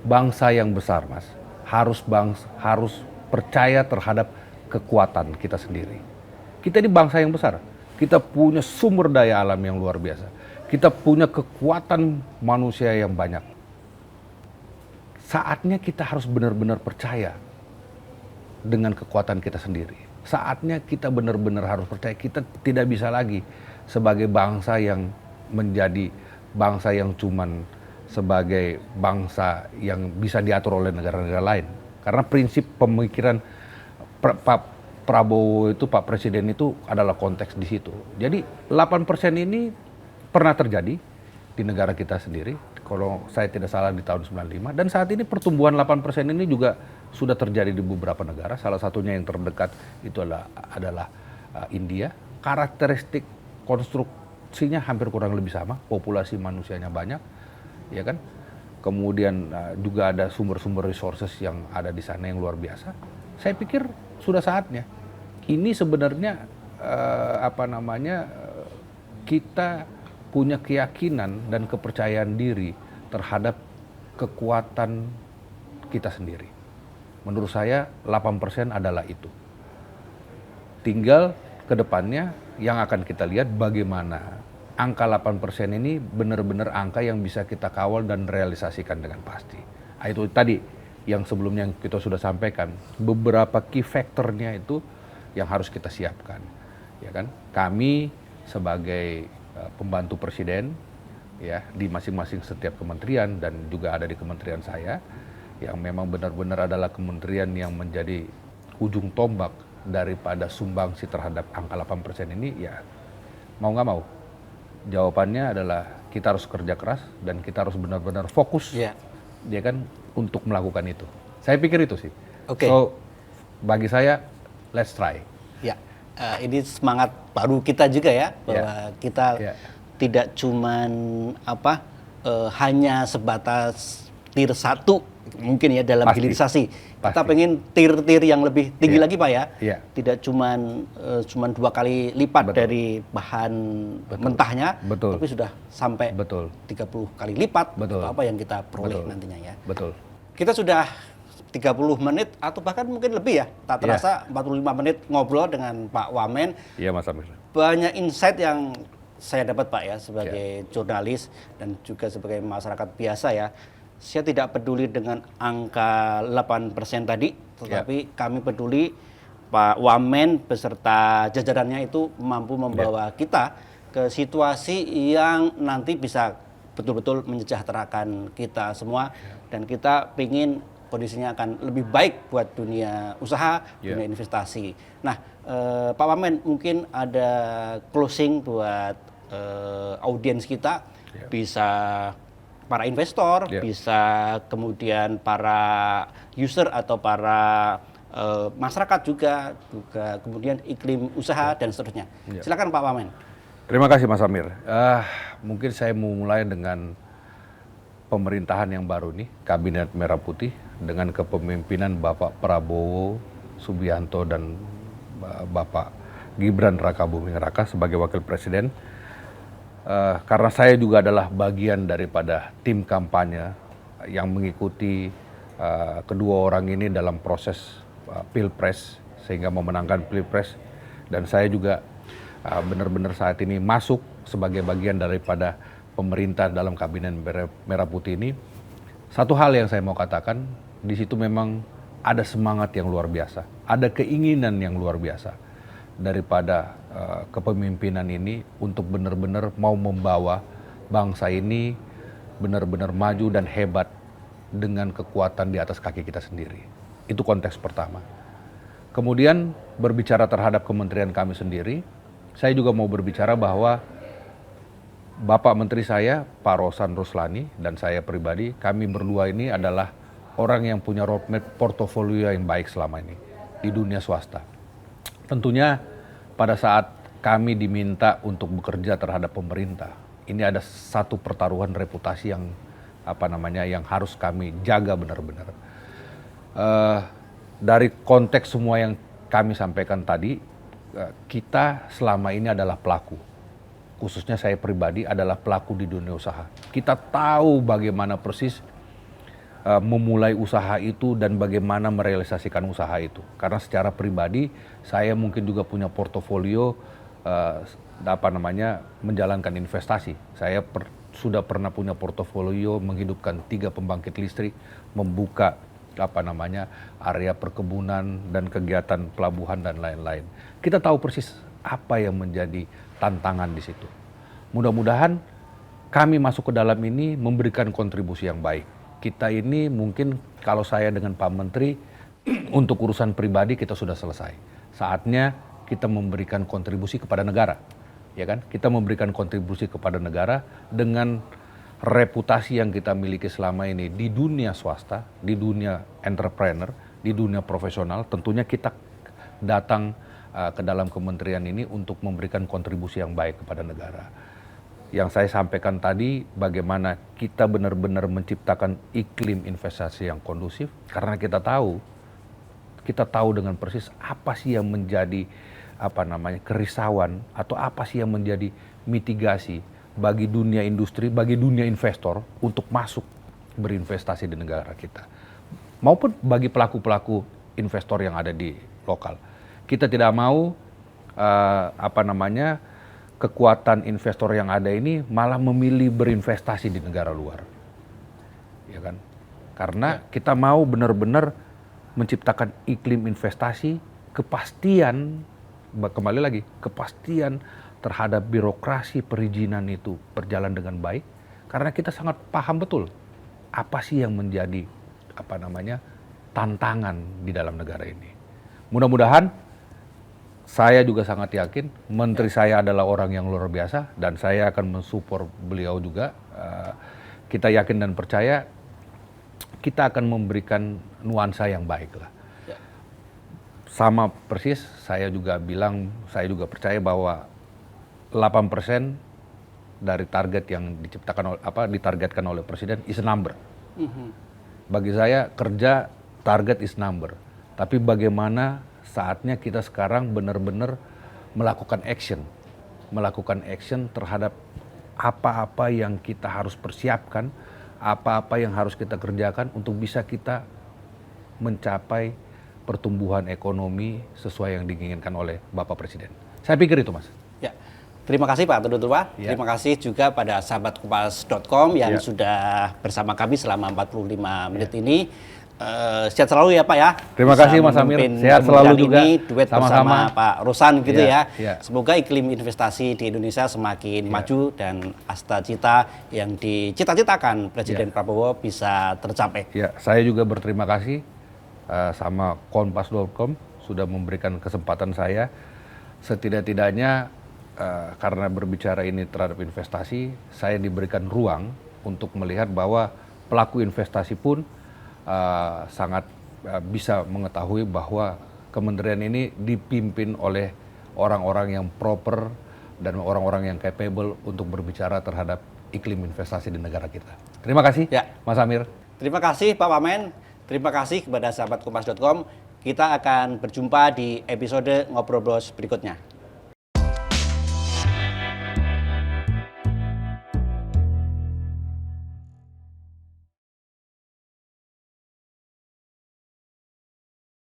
Bangsa yang besar, Mas, harus percaya terhadap kekuatan kita sendiri. Kita ini bangsa yang besar. Kita punya sumber daya alam yang luar biasa. Kita punya kekuatan manusia yang banyak. Saatnya kita harus benar-benar percaya dengan kekuatan kita sendiri. Saatnya kita benar-benar harus percaya. Kita tidak bisa lagi sebagai bangsa yang menjadi bangsa yang cuman sebagai bangsa yang bisa diatur oleh negara-negara lain. Karena prinsip pemikiran Pak Prabowo itu, Pak Presiden itu adalah konteks di situ. Jadi 8% ini pernah terjadi di negara kita sendiri. Kalau saya tidak salah di tahun 95, dan saat ini pertumbuhan 8% ini juga sudah terjadi di beberapa negara. Salah satunya yang terdekat itu adalah India. Karakteristik konstruksinya hampir kurang lebih sama, populasi manusianya banyak, ya kan? Kemudian juga ada sumber-sumber resources yang ada di sana yang luar biasa. Saya pikir sudah saatnya. Ini sebenarnya kita punya keyakinan dan kepercayaan diri terhadap kekuatan kita sendiri. Menurut saya 8% adalah itu. Tinggal ke depannya yang akan kita lihat bagaimana angka 8% ini benar-benar angka yang bisa kita kawal dan realisasikan dengan pasti. Itu tadi yang sebelumnya kita sudah sampaikan, beberapa key factor-nya itu yang harus kita siapkan. Ya kan? Kami sebagai pembantu presiden ya di masing-masing setiap kementerian dan juga ada di kementerian saya yang memang benar-benar adalah kementerian yang menjadi ujung tombak daripada sumbangsi terhadap angka 8% ini, ya mau nggak mau jawabannya adalah kita harus kerja keras dan kita harus benar-benar fokus ya kan untuk melakukan itu. Saya pikir itu sih. So bagi saya let's try. Ya. Ini semangat baru kita juga ya, bahwa kita tidak cuman hanya sebatas tier 1 mungkin ya dalam hilirisasi. Kita pengen tier-tier yang lebih tinggi lagi Pak ya. Tidak cuman 2 kali lipat dari bahan mentahnya, tapi sudah sampai 30 kali lipat apa yang kita peroleh nantinya ya. Kita sudah 30 menit atau bahkan mungkin lebih ya, tak terasa 45 menit ngobrol dengan Pak Wamen. Iya Mas Amir. Banyak insight yang saya dapat Pak ya, sebagai jurnalis dan juga sebagai masyarakat biasa ya. Saya tidak peduli dengan angka 8% tadi, tetapi kami peduli Pak Wamen beserta jajarannya itu mampu membawa kita ke situasi yang nanti bisa betul-betul menyejahterakan kita semua, dan kita ingin kondisinya akan lebih baik buat dunia usaha, dunia investasi. Nah, Pak Wamen mungkin ada closing buat audiens kita, bisa para investor, bisa kemudian para user atau para masyarakat juga kemudian iklim usaha dan seterusnya. Silakan Pak Wamen. Terima kasih Mas Amir. Mungkin saya mau mulai dengan pemerintahan yang baru nih, Kabinet Merah Putih dengan kepemimpinan Bapak Prabowo Subianto dan Bapak Gibran Rakabuming Raka sebagai Wakil Presiden. Karena saya juga adalah bagian daripada tim kampanye yang mengikuti kedua orang ini dalam proses Pilpres sehingga memenangkan Pilpres, dan saya juga benar-benar saat ini masuk sebagai bagian daripada pemerintah dalam kabinet merah putih ini, satu hal yang saya mau katakan, di situ memang ada semangat yang luar biasa, ada keinginan yang luar biasa daripada kepemimpinan ini untuk benar-benar mau membawa bangsa ini benar-benar maju dan hebat dengan kekuatan di atas kaki kita sendiri. Itu konteks pertama. Kemudian berbicara terhadap kementerian kami sendiri, saya juga mau berbicara bahwa Bapak Menteri saya, Pak Rosan Ruslani, dan saya pribadi, kami berdua ini adalah orang yang punya roadmap portofolio yang baik selama ini di dunia swasta. Tentunya pada saat kami diminta untuk bekerja terhadap pemerintah, ini ada satu pertaruhan reputasi yang yang harus kami jaga benar-benar. Dari konteks semua yang kami sampaikan tadi, kita selama ini adalah pelaku. Khususnya saya pribadi adalah pelaku di dunia usaha. Kita tahu bagaimana persis memulai usaha itu dan bagaimana merealisasikan usaha itu. Karena secara pribadi saya mungkin juga punya portofolio menjalankan investasi. Saya sudah pernah punya portofolio menghidupkan 3 pembangkit listrik, membuka area perkebunan dan kegiatan pelabuhan dan lain-lain. Kita tahu persis apa yang menjadi tantangan di situ. Mudah-mudahan kami masuk ke dalam ini memberikan kontribusi yang baik. Kita ini mungkin kalau saya dengan Pak Menteri untuk urusan pribadi kita sudah selesai. Saatnya kita memberikan kontribusi kepada negara. Ya kan? Kita memberikan kontribusi kepada negara dengan reputasi yang kita miliki selama ini di dunia swasta, di dunia entrepreneur, di dunia profesional. Tentunya kita datang ke dalam kementerian ini untuk memberikan kontribusi yang baik kepada negara. Yang saya sampaikan tadi, bagaimana kita benar-benar menciptakan iklim investasi yang kondusif, karena kita tahu dengan persis apa sih yang menjadi kerisauan atau apa sih yang menjadi mitigasi bagi dunia industri, bagi dunia investor untuk masuk berinvestasi di negara kita. Maupun bagi pelaku-pelaku investor yang ada di lokal. Kita tidak mau kekuatan investor yang ada ini malah memilih berinvestasi di negara luar. Ya kan? Karena kita mau benar-benar menciptakan iklim investasi, kepastian, kembali lagi, kepastian terhadap birokrasi perizinan itu berjalan dengan baik, karena kita sangat paham betul apa sih yang menjadi tantangan di dalam negara ini. Mudah-mudahan saya juga sangat yakin menteri saya adalah orang yang luar biasa dan saya akan mensupport beliau juga. Kita yakin dan percaya kita akan memberikan nuansa yang baik lah. Sama persis saya juga percaya bahwa 8% dari target yang ditargetkan oleh Presiden is a number. Bagi saya kerja target is number. Tapi bagaimana saatnya kita sekarang benar-benar melakukan action terhadap apa-apa yang kita harus persiapkan, apa-apa yang harus kita kerjakan untuk bisa kita mencapai pertumbuhan ekonomi sesuai yang diinginkan oleh Bapak Presiden. Saya pikir itu, Mas. Ya. Terima kasih Pak Tuduturwa. Ya. Terima kasih juga pada sahabatkupas.com yang sudah bersama kami selama 45 menit ini. Sehat selalu ya Pak ya. Terima kasih Mas Amir. Sehat selalu juga. Ini duet bersama Pak Rosan gitu ya. Semoga iklim investasi di Indonesia semakin maju dan asta-cita yang dicita-citakan Presiden Prabowo bisa tercapai. Ya, saya juga berterima kasih sama Kompas.com sudah memberikan kesempatan saya. Setidak-tidaknya karena berbicara ini terhadap investasi, saya diberikan ruang untuk melihat bahwa pelaku investasi pun sangat bisa mengetahui bahwa kementerian ini dipimpin oleh orang-orang yang proper dan orang-orang yang capable untuk berbicara terhadap iklim investasi di negara kita. Terima kasih, Mas Amir. Terima kasih Pak Wamen. Terima kasih kepada sahabat Kompas.com. Kita akan berjumpa di episode Ngobrol Bros berikutnya.